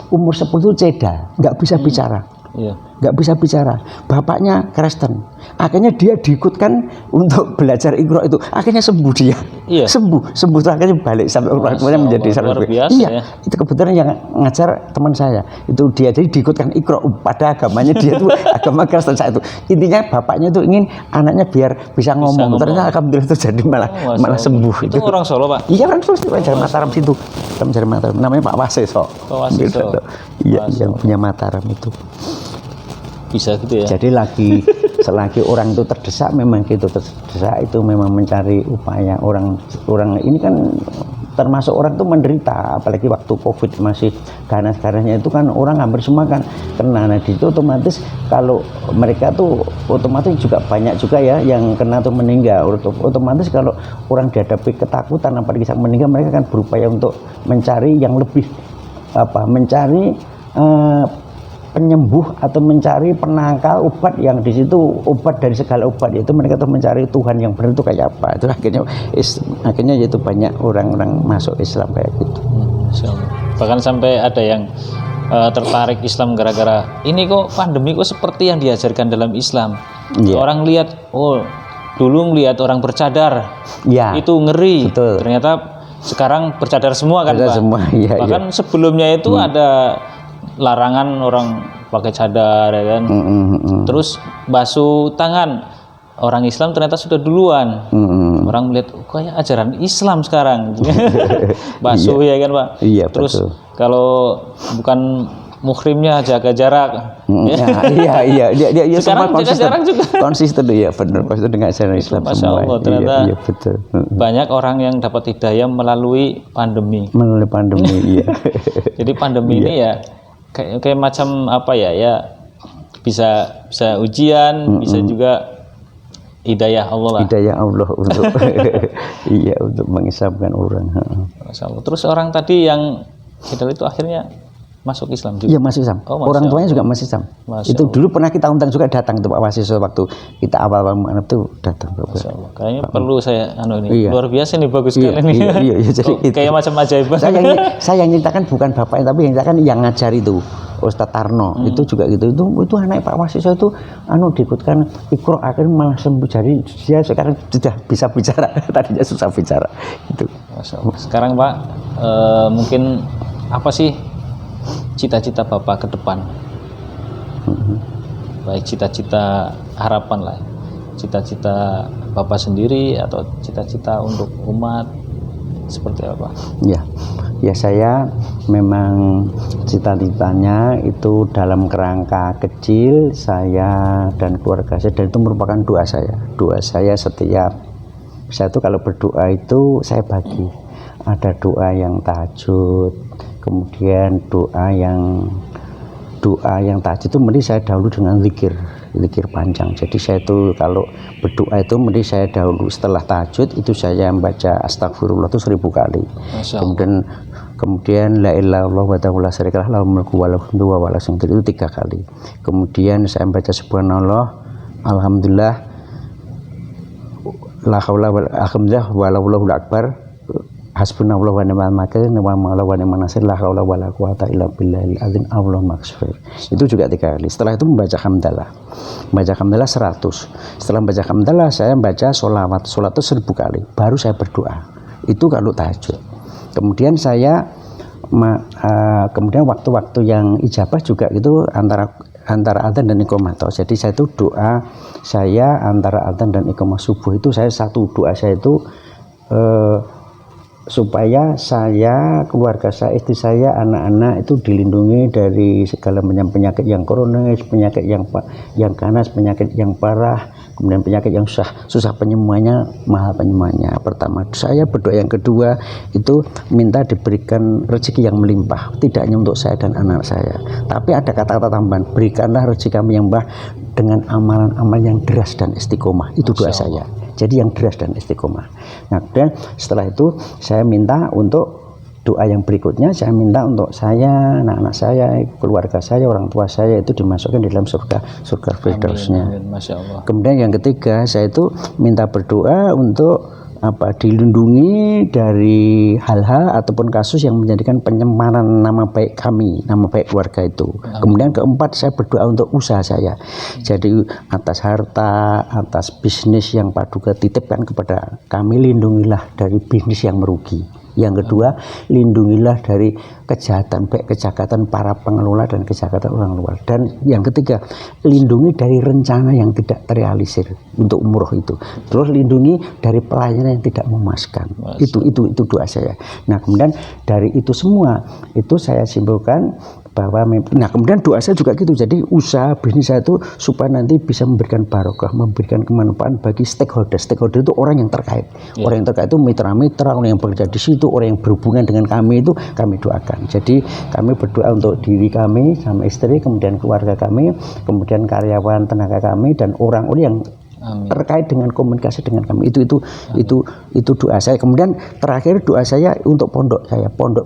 umur 10 itu ceda, nggak bisa bicara. Nggak bisa bicara, bapaknya Kristen, akhirnya dia diikutkan untuk belajar Iqra itu, akhirnya sembuh dia. sembuh akhirnya balik sampai orang tuanya menjadi luar biasa. Itu kebetulan yang ngajar teman saya itu, dia jadi diikutkan Iqra, pada agamanya dia itu agama Kristen saat itu. Intinya bapaknya itu ingin anaknya biar bisa ngomong. Ternyata alhamdulillah itu jadi malah sembuh. Itu orang Solo, Pak? Iya, orang Solo, Jari Mataram situ, namanya Pak Waseso. Iya, yang punya Mataram itu. Bisa gitu ya. Jadi selagi orang itu terdesak, memang gitu, terdesak itu memang mencari upaya. Orang ini kan termasuk orang itu menderita, apalagi waktu COVID masih ganas-ganasnya itu kan orang hampir semua kan kena. Nah, itu otomatis kalau mereka tuh otomatis juga banyak juga ya yang kena atau meninggal. Otomatis kalau orang dihadapi ketakutan apalagi saat meninggal, mereka kan berupaya untuk mencari yang lebih mencari penyembuh atau mencari penangkal obat yang di situ, obat dari segala obat, yaitu mereka tuh mencari Tuhan yang benar itu kayak apa. Itu akhirnya yaitu banyak orang-orang masuk Islam kayak gitu. Bahkan sampai ada yang tertarik Islam gara-gara ini, kok pandemi kok seperti yang diajarkan dalam Islam. Orang lihat, dulu melihat orang bercadar itu ngeri. Betul. Ternyata sekarang bercadar semua kan, Pak? Semua, bahkan sebelumnya itu ada larangan orang pakai cadar, ya kan. Terus basuh tangan, orang Islam ternyata sudah duluan. Orang melihat kayak ajaran Islam sekarang. Basuh ya kan, Pak. Terus betul. Kalau bukan muhrimnya jaga jarak. Dia sekarang jaga jarak juga. Konsisten ya, benar. Konsisten dengan ajaran Islam. Masya Allah, ternyata betul. Banyak orang yang dapat hidayah melalui pandemi. Iya. Jadi pandemi ini ya kayak macam apa ya bisa ujian, bisa juga hidayah Allah lah. Hidayah Allah untuk untuk mengislamkan orang. Masya Allah. Terus orang tadi yang Kidal itu akhirnya masuk Islam juga. Iya masuk Islam. Oh, Masya Orang tuanya Allah. juga masih Islam. Masya Itu Allah. dulu pernah kita undang juga datang tuh Pak Wasiso waktu kita awal mengenal itu datang. Masya Allah. Kayaknya perlu saya ini. Iya. Luar biasa nih, bagus Iya, sekali nih. iya, jadi Kok kayak macam ajaib. Saya yang nyeritakan bukan bapaknya tapi yang nyeritakan yang ngajar itu Ustadz Tarno itu juga gitu itu anak Pak Wasiso itu diikutkan Iqra akhirnya malah sembuh, jadi dia sekarang sudah bisa bicara tadinya susah bicara gitu. Masya Allah. Sekarang Pak, mungkin apa sih cita-cita Bapak ke depan? Baik cita-cita harapan lah, cita-cita Bapak sendiri atau cita-cita untuk umat, seperti apa? Ya saya memang cita-citanya itu dalam kerangka kecil saya dan keluarga saya, dan itu merupakan doa saya setiap saya itu kalau berdoa itu saya bagi, ada doa yang tahajud, kemudian doa yang tahajud itu mesti saya dahulu dengan zikir panjang. Jadi saya itu kalau berdoa itu mesti saya dahulu setelah tahajud itu saya membaca astagfirullah itu 1000 kali. Kemudian la ilaha illallah wa la syarikalah lahul mulku wa lahul hamdu wa huwa ala kulli syai'in qadir itu 3 kali. Kemudian saya membaca subhanallah, alhamdulillah, la haula wala akbar, hasbunallahu wa ni'mal wakil, ni'mal maula wa ni'man nasir, la haula wala quwata illa billahil azim, Allahumma ighfir. Itu juga 3 kali. Setelah itu membaca hamdalah. Membaca hamdalah 100. Setelah membaca hamdalah saya membaca sholawat. Sholawat itu 1000 kali. Baru saya berdoa. Itu kalau tahajud. Kemudian saya kemudian waktu-waktu yang ijabah juga itu antara adzan dan iqamah. Jadi saya itu doa saya antara adzan dan iqamah subuh itu saya satu doa saya itu supaya saya, keluarga saya, istri saya, anak-anak itu dilindungi dari segala macam penyakit yang kronis, penyakit yang ganas, penyakit yang parah, kemudian penyakit yang susah penyembuhannya, mahal penyembuhannya. Pertama, saya berdoa. Yang kedua itu minta diberikan rezeki yang melimpah, tidak hanya untuk saya dan anak saya, tapi ada kata-kata tambahan, berikanlah rezeki kami yang melimpah dengan amalan-amalan yang deras dan istiqomah. Itu doa saya. Jadi yang deras dan istiqomah. Nah, dan setelah itu saya minta untuk doa yang berikutnya, saya minta untuk saya, anak-anak saya, keluarga saya, orang tua saya itu dimasukkan di dalam surga Firdausnya. Masya Allah. Kemudian yang ketiga, saya itu minta berdoa untuk dilindungi dari hal-hal ataupun kasus yang menjadikan pencemaran nama baik kami, nama baik keluarga itu. Kemudian keempat, saya berdoa untuk usaha saya. Jadi atas harta, atas bisnis yang Paduka titipkan kepada kami, lindungilah dari bisnis yang merugi. Yang kedua, lindungilah dari kejahatan, baik kejahatan para pengelola dan kejahatan orang luar. Dan yang ketiga, lindungi dari rencana yang tidak terrealisir untuk umroh itu. Terus lindungi dari pelayanan yang tidak memuaskan. Itu doa saya. Nah, kemudian dari itu semua itu saya simpulkan bahwa kemudian doa saya juga gitu. Jadi usaha bisnis saya itu supaya nanti bisa memberikan barokah, memberikan kemanfaatan bagi stakeholder. Stakeholder itu orang yang terkait. Orang yang terkait itu mitra-mitra, orang yang bekerja di situ, orang yang berhubungan dengan kami itu kami doakan. Jadi kami berdoa untuk diri kami sama istri, kemudian keluarga kami, kemudian karyawan, tenaga kami, dan orang-orang yang terkait dengan komunikasi dengan kami. Itu doa saya. Kemudian terakhir doa saya untuk pondok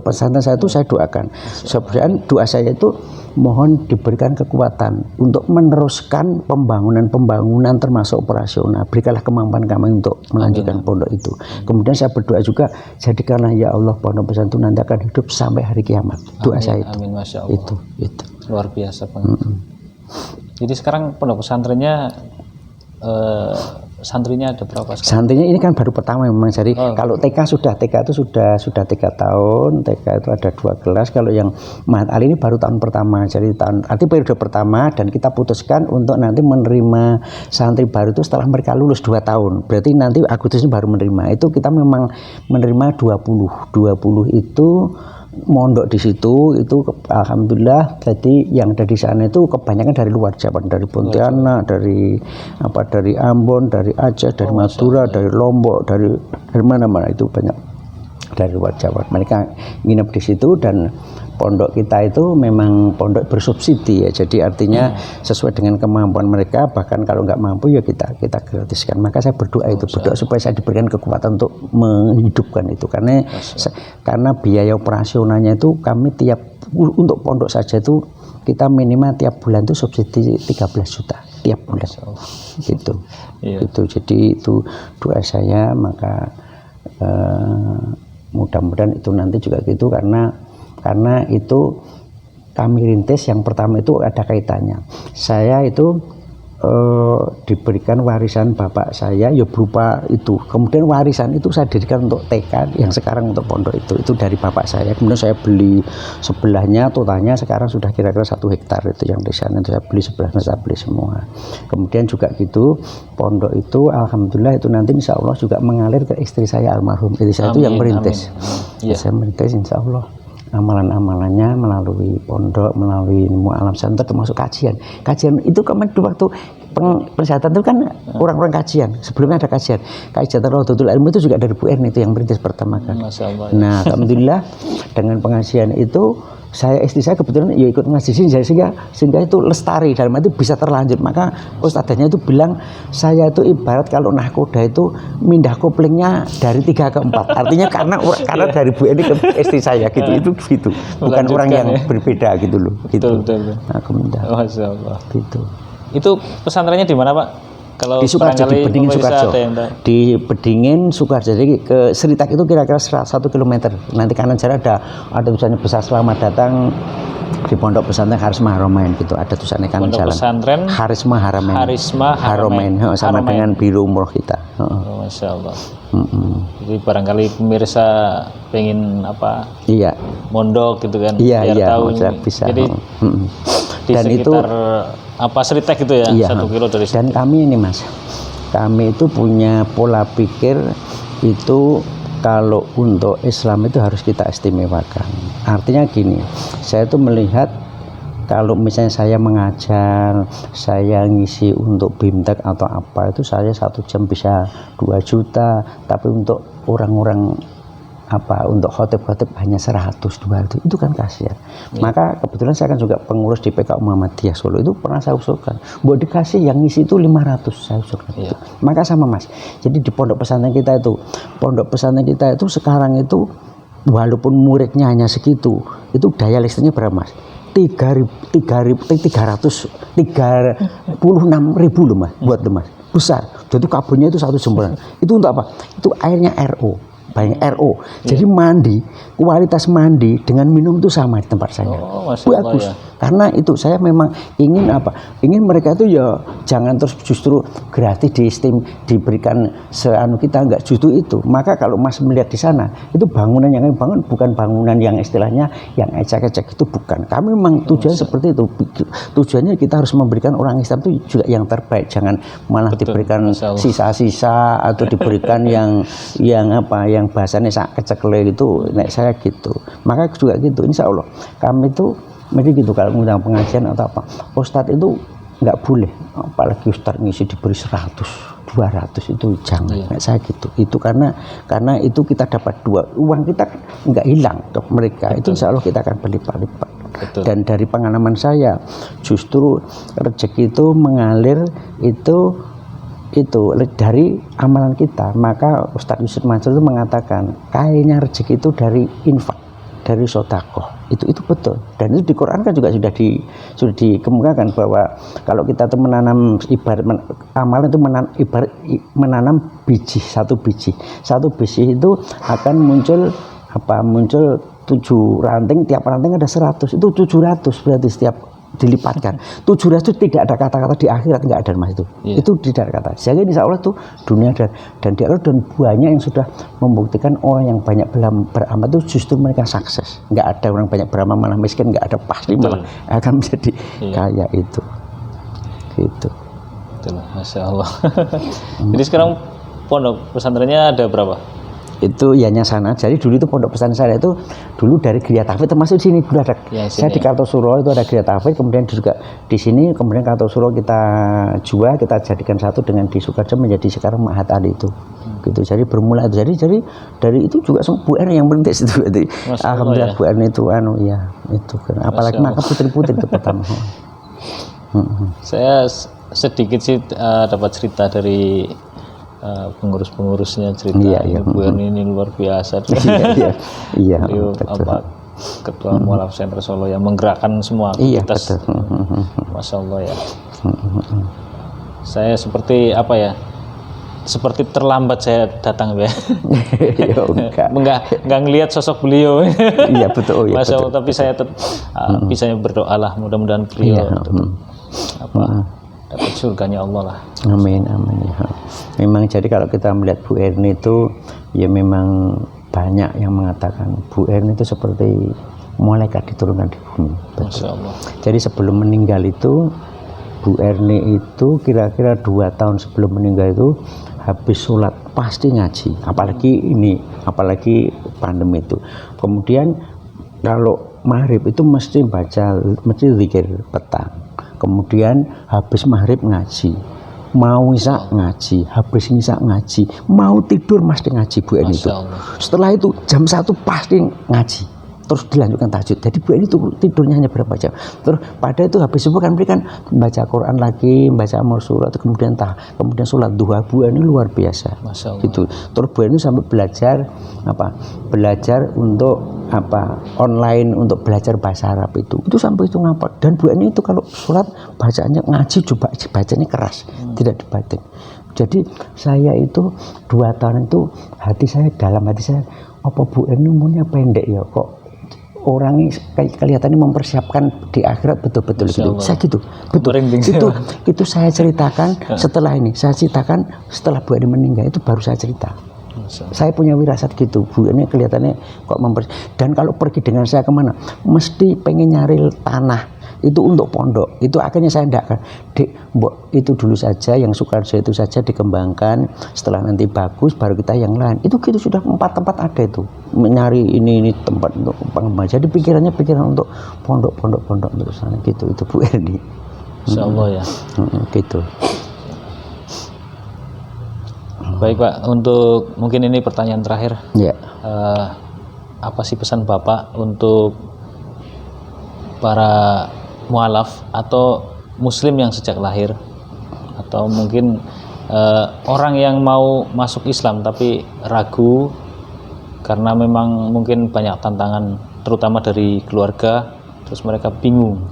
pesantren saya itu saya doakan. Sebenarnya doa saya itu mohon diberikan kekuatan untuk meneruskan pembangunan termasuk operasional. Berikanlah kemampuan kami untuk melanjutkan pondok itu. Kemudian saya berdoa juga, jadikanlah ya Allah pondok pesantren itu nanti akan hidup sampai hari kiamat. Doa saya itu. Amin, Masya Allah. Itu. Luar biasa banget. Jadi sekarang pondok pesantrennya santrinya ada berapa sekarang? Santrinya ini kan baru pertama memang. Jadi kalau TK itu sudah 3 tahun, TK itu ada 2 kelas. Kalau yang Mahat Ali ini baru tahun pertama. Jadi arti periode pertama, dan kita putuskan untuk nanti menerima santri baru itu setelah mereka lulus 2 tahun. Berarti nanti Agustus ini baru menerima. Itu kita memang menerima 20 itu mondok di situ. Itu alhamdulillah. Jadi yang ada di sana itu kebanyakan dari luar Jawa, dari Pontianak, dari Ambon, dari Aceh, dari Madura, dari Lombok, dari mana-mana itu banyak dari luar Jawa. Mereka nginep di situ, dan pondok kita itu memang pondok bersubsidi ya, jadi artinya sesuai dengan kemampuan mereka, bahkan kalau nggak mampu ya kita gratiskan. Maka saya berdoa berdoa supaya saya diberikan kekuatan untuk menghidupkan itu, karena biaya operasionalnya itu kami untuk pondok saja itu kita minimal tiap bulan itu subsidi 13 juta tiap bulan gitu. Itu jadi itu doa saya, maka mudah-mudahan itu nanti juga gitu, karena itu kami rintis yang pertama itu ada kaitannya. Saya itu diberikan warisan bapak saya ya berupa itu, kemudian warisan itu saya dirikan untuk TK yang sekarang untuk pondok itu dari bapak saya. Kemudian saya beli sebelahnya, totalnya sekarang sudah kira-kira 1 hektar itu yang di sana, saya beli sebelahnya, saya beli semua. Kemudian juga gitu pondok itu alhamdulillah itu nanti insya Allah juga mengalir ke istri saya almarhum, istri saya itu yang merintis. Saya merintis insya Allah amalan-amalannya melalui pondok, melalui Mu'alam Center, termasuk kajian itu kemarin waktu pensyaratan itu kan orang-orang kajian, sebelumnya ada kajian Rodotul Ilmu itu juga dari Bu Erni itu yang merintis pertama kali. Nah alhamdulillah dengan pengajian itu istri saya kebetulan ya ikut ngaji sini, sehingga itu lestari, dalam itu bisa terlanjut. Maka ustadznya itu bilang saya itu ibarat kalau nahkoda itu mindah koplingnya dari 3 ke 4, artinya karena dari Bu Eni ke istri saya gitu, itu gitu, bukan orang yang berbeda gitu loh gitu. Betul. Aku minta gitu. Itu pesantrennya di mana Pak? Kalau di Sukarjo, di Bedingin Sukarjo, di Bedingin Sukarjo. Jadi ke Seritak itu kira-kira 1 kilometer. Nanti kanan jalan ada tulisannya besar selamat datang di Pondok Pesantren Harisma Haramain gitu. Ada tulisannya kanan Pondok jalan. Pesantren Harisma Haramain. Sama dengan biru umroh kita. Masya Allah. Jadi barangkali pemirsa pengen apa? Iya. Mondok gitu kan? Iya. Tahu bisa. Jadi di dan sekitar itu Seritek gitu ya, iya, 1 kilo dari situ. Dan kami ini Mas, kami itu punya pola pikir itu kalau untuk Islam itu harus kita istimewakan. Artinya gini, saya itu melihat kalau misalnya saya mengajar, saya ngisi untuk BIMTEK atau apa itu saya 1 jam bisa 2 juta, tapi untuk orang-orang untuk khotib-khotib hanya 100-200, itu kan kasihan. Maka kebetulan saya kan juga pengurus di PKU Muhammadiyah Solo, itu pernah saya usulkan buat dikasih yang ngisi itu 500, saya usulkan. Maka sama Mas, jadi di pondok pesantren kita itu sekarang itu walaupun muridnya hanya segitu, itu daya listriknya berapa Mas? 336.000 loh Mas, buat Mas, besar. Jadi kabelnya itu 1 jempolan. Itu untuk apa? Itu airnya RO. Banyak RO, jadi mandi, kualitas mandi dengan minum itu sama di tempat saya. Bagus, karena itu saya memang ingin ingin mereka itu ya jangan terus justru gratis diberikan kita, enggak justru itu. Maka kalau Mas melihat di sana itu bangunan yang kami bangun bukan bangunan yang istilahnya yang ecek-ecek, itu bukan. Kami memang tujuan seperti itu. Tujuannya kita harus memberikan orang Islam itu juga yang terbaik, jangan malah diberikan sisa-sisa atau diberikan yang bahasanya sangat kecekle itu, saya gitu. Maka juga gitu, insya Allah kami itu mesti gitu kalau mengundang pengajian atau apa, Ustadz itu nggak boleh, apalagi Ustadz ngisi diberi 100, 200 itu jangan. Saya gitu. Itu karena itu kita dapat 2, uang kita nggak hilang untuk mereka. Itu insya Allah kita akan berlipat-lipat. Dan dari pengalaman saya justru rezeki itu mengalir itu dari amalan kita. Maka Ustadz Yusuf Mansur itu mengatakan kayaknya rezeki itu dari infak, dari sedekah. Itu betul, dan itu di Quran kan juga sudah dikemukakan bahwa kalau kita tuh menanam amalan itu menanam biji, satu biji itu akan muncul 7 ranting, tiap ranting ada 100, itu 700 berarti setiap dilipatkan. 700 tidak ada kata-kata di akhirat, nggak ada Mas itu. Itu tidak ada kata. Sehingga insya Allah tuh dunia dan di akhirat, dan banyak yang sudah membuktikan orang yang banyak beramal itu justru mereka sukses. Nggak ada orang banyak beramal malah miskin, nggak ada, pasti malah akan menjadi kaya itu. Gitu. Betul, Masya Allah. Jadi sekarang pondok pesantrennya ada berapa? Itu ianya sana. Jadi dulu itu pondok pesantren saya itu dulu dari Gria Tafid termasuk di sini dulu ada. Ya, Saya di Kartosuro itu ada Gria Tafid, kemudian juga di sini, kemudian Kartosuro kita jual, kita jadikan satu dengan di Sukoharjo menjadi sekarang Mahat Ali itu. Gitu. Jadi bermula itu. Jadi dari itu juga Bu Erni yang merintis itu. Alhamdulillah ya. Bu Erni itu ya itu kan. Apalagi maka putri-putri itu pertama. Saya sedikit sih dapat cerita dari pengurus-pengurusnya cerita Bu Erni ini luar biasa. Iya. Ketua Mualaf Center Solo yang menggerakkan semua aktivitas. Masya Allah ya. Saya seperti apa ya? Seperti terlambat saya datang ya. Enggak ngelihat sosok beliau. Iya betul. Iya, Masya Allah, tapi saya bisa berdoa lah mudah-mudahan beliau dapat surganya Allah lah. Amin amin ya. Memang jadi kalau kita melihat Bu Erni itu ya memang banyak yang mengatakan Bu Erni itu seperti malaikat diturunkan di bumi. Masya Allah. Jadi sebelum meninggal itu Bu Erni itu kira-kira 2 tahun sebelum meninggal itu habis sholat pasti ngaji, apalagi pandemi itu. Kemudian kalau maghrib itu mesti zikir petang. Kemudian habis maghrib ngaji, mau isya ngaji, habis isya ngaji, mau tidur mesti ngaji Bu Erni itu. Setelah itu jam 1 pasti ngaji. Terus dilanjutkan tahajud. Jadi Bu Erni itu tidurnya hanya berapa jam. Terus pada itu habis subuh kan berikan baca Quran lagi, baca Amr surat, kemudian sholat duha. Bu Erni luar biasa. Gitu. Terus Bu Erni sampai belajar untuk online untuk belajar bahasa Arab itu sampai itu ngapa. Dan Bu Erni itu kalau sholat bacanya ngaji coba bacanya keras, tidak dibatin. Jadi saya itu 2 tahun itu dalam hati saya apa Bu Erni umurnya pendek ya kok orang kelihatannya mempersiapkan di akhirat betul-betul gitu. Saya gitu, betul. Itu saya ceritakan setelah setelah Bu Erni meninggal itu baru saya cerita. Saya punya wirasat gitu. Bu Erni kelihatannya kok dan kalau pergi dengan saya kemana mesti pengen nyari tanah itu untuk pondok. Itu akhirnya saya ndakkan. Dek, mbok itu dulu saja yang Sukoharjo itu saja dikembangkan, setelah nanti bagus baru kita yang lain. Itu gitu sudah 4 tempat ada itu. Mencari ini tempat untuk pengembangan. Jadi pikiran untuk pondok untuk sana gitu. Itu Bu Erni. Insyaallah ya. Gitu. Baik Pak, untuk mungkin ini pertanyaan terakhir. Ya. Apa sih pesan Bapak untuk para mualaf atau muslim yang sejak lahir, atau mungkin orang yang mau masuk Islam tapi ragu karena memang mungkin banyak tantangan terutama dari keluarga, terus mereka bingung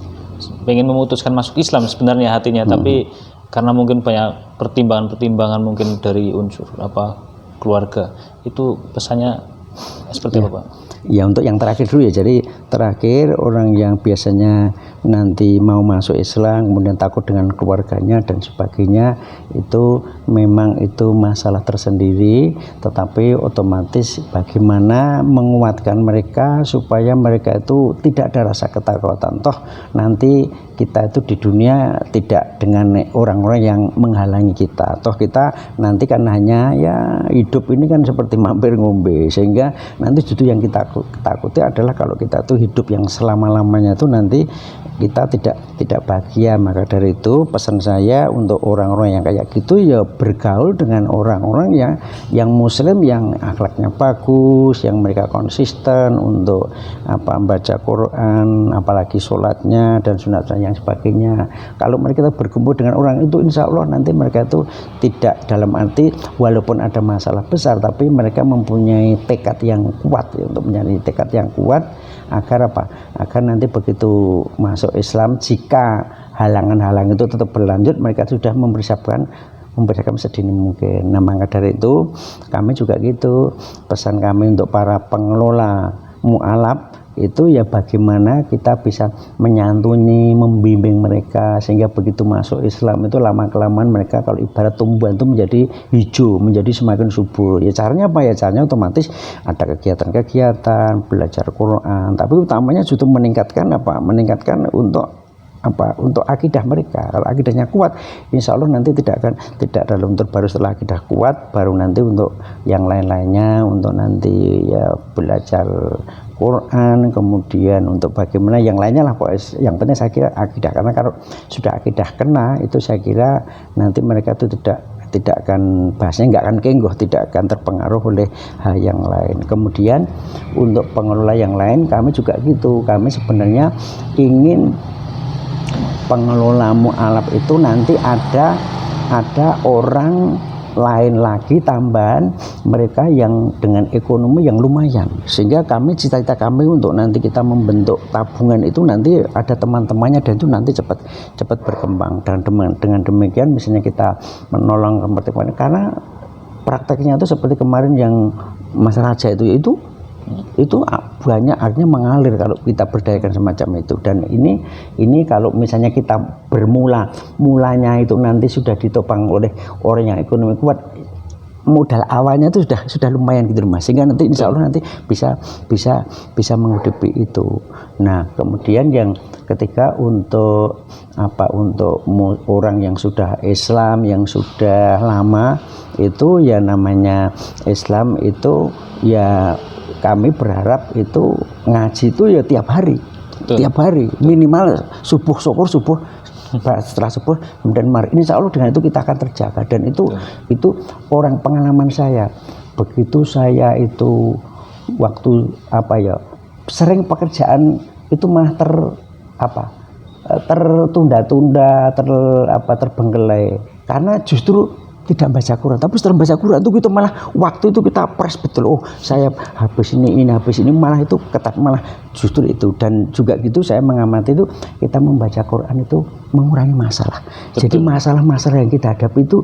pengen memutuskan masuk Islam sebenarnya hatinya, tapi karena mungkin banyak pertimbangan mungkin dari unsur keluarga, itu pesannya seperti apa Pak? Ya untuk yang terakhir dulu ya. Jadi terakhir orang yang biasanya nanti mau masuk Islam kemudian takut dengan keluarganya dan sebagainya, itu memang itu masalah tersendiri, tetapi otomatis bagaimana menguatkan mereka supaya mereka itu tidak ada rasa ketakutan. Toh nanti kita itu di dunia tidak dengan orang-orang yang menghalangi kita. Toh kita nanti kan hanya ya hidup ini kan seperti mampir ngombe, sehingga nanti justru yang kita takuti adalah kalau kita tuh hidup yang selama-lamanya itu nanti kita tidak bahagia. Maka dari itu pesan saya untuk orang-orang yang kayak gitu ya bergaul dengan orang-orang yang muslim, yang akhlaknya bagus, yang mereka konsisten untuk membaca Quran, apalagi sholatnya dan sunatnya yang sebagainya. Kalau mereka berkumpul dengan orang itu, insya Allah nanti mereka itu tidak dalam arti walaupun ada masalah besar, tapi mereka mempunyai tekad yang kuat ya, untuk mencari tekad yang kuat agar agar nanti begitu masuk Islam, jika halangan-halangan itu tetap berlanjut, mereka sudah mempersiapkan sedini mungkin. Nah maka dari itu kami juga gitu, pesan kami untuk para pengelola mualaf itu ya bagaimana kita bisa menyantuni, membimbing mereka sehingga begitu masuk Islam itu lama-kelamaan mereka kalau ibarat tumbuhan itu menjadi hijau, menjadi semakin subur. Ya caranya apa ya? Caranya otomatis ada kegiatan-kegiatan, belajar Quran, tapi utamanya justru meningkatkan untuk untuk akidah mereka. Kalau akidahnya kuat, insya Allah nanti tidak dalam baru setelah akidah kuat, baru nanti untuk yang lain-lainnya, untuk nanti ya belajar Quran, kemudian untuk bagaimana yang lainnya lah. Yang penting saya kira akidah, karena kalau sudah akidah kena itu saya kira nanti mereka itu tidak akan bahasanya nggak akan kenggoh, tidak akan terpengaruh oleh hal yang lain. Kemudian untuk pengelola yang lain kami juga gitu, kami sebenarnya ingin pengelola mu'alaf itu nanti ada orang lain lagi tambahan mereka yang dengan ekonomi yang lumayan, sehingga kami cita-cita kami untuk nanti kita membentuk tabungan itu nanti ada teman-temannya dan itu nanti cepat berkembang. Dan dengan demikian misalnya kita menolong teman-teman, karena prakteknya itu seperti kemarin yang Mas Raja itu banyak artinya mengalir kalau kita berdayakan semacam itu. Dan ini kalau misalnya kita mulanya itu nanti sudah ditopang oleh orang yang ekonomi kuat, modal awalnya itu sudah lumayan gitu Mas, sehingga nanti insya Allah nanti bisa menghidupi itu. Nah kemudian yang ketiga untuk orang yang sudah Islam, yang sudah lama itu ya, namanya Islam itu ya kami berharap itu ngaji itu ya tiap hari. Betul. Tiap hari minimal subuh, syukur subuh, setelah subuh kemudian mari. Insya Allah dengan itu kita akan terjaga. Dan itu orang pengalaman saya, begitu saya itu waktu sering pekerjaan itu malah tertunda-tunda, terbengkelai karena justru tidak baca Quran. Tapi setelah baca Quran itu kita malah waktu itu kita pres betul, oh saya habis ini malah itu ketat, malah justru itu. Dan juga gitu saya mengamati itu kita membaca Quran itu mengurangi masalah. Betul. Jadi masalah-masalah yang kita hadapi itu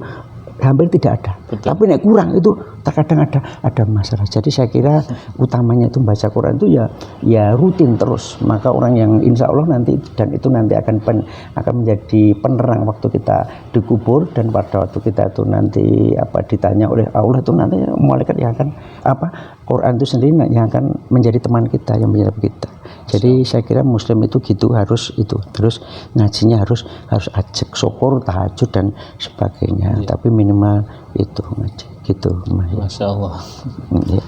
hampir tidak ada. Betul. Tapi nek kurang itu terkadang ada masalah. Jadi saya kira utamanya itu membaca Quran itu ya rutin terus. Maka orang yang insya Allah nanti dan itu nanti akan menjadi penerang waktu kita dikubur, dan pada waktu kita itu nanti ditanya oleh Allah itu nanti malaikat yang akan Quran itu sendiri yang akan menjadi teman kita, yang menyerap kita. Jadi saya kira Muslim itu gitu, harus itu terus ngajinya harus ajak syukur, tahajud dan sebagainya. Ya. Tapi minimal itu ngaji gitu. Masya Allah. Ya.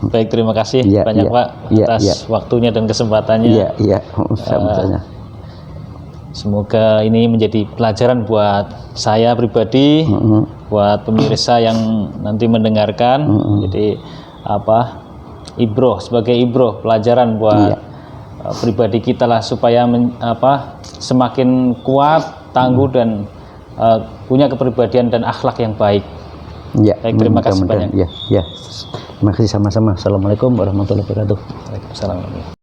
Baik, terima kasih banyak Pak atas waktunya dan kesempatannya. Iya. Semoga ini menjadi pelajaran buat saya pribadi, buat pemirsa yang nanti mendengarkan. Jadi sebagai ibroh, pelajaran buat pribadi kita lah, supaya semakin kuat, tangguh dan punya kepribadian dan akhlak yang baik. Ya, baik, terima kasih banyak. Ya. Terima kasih sama-sama. Assalamualaikum warahmatullahi wabarakatuh. Waalaikumsalam.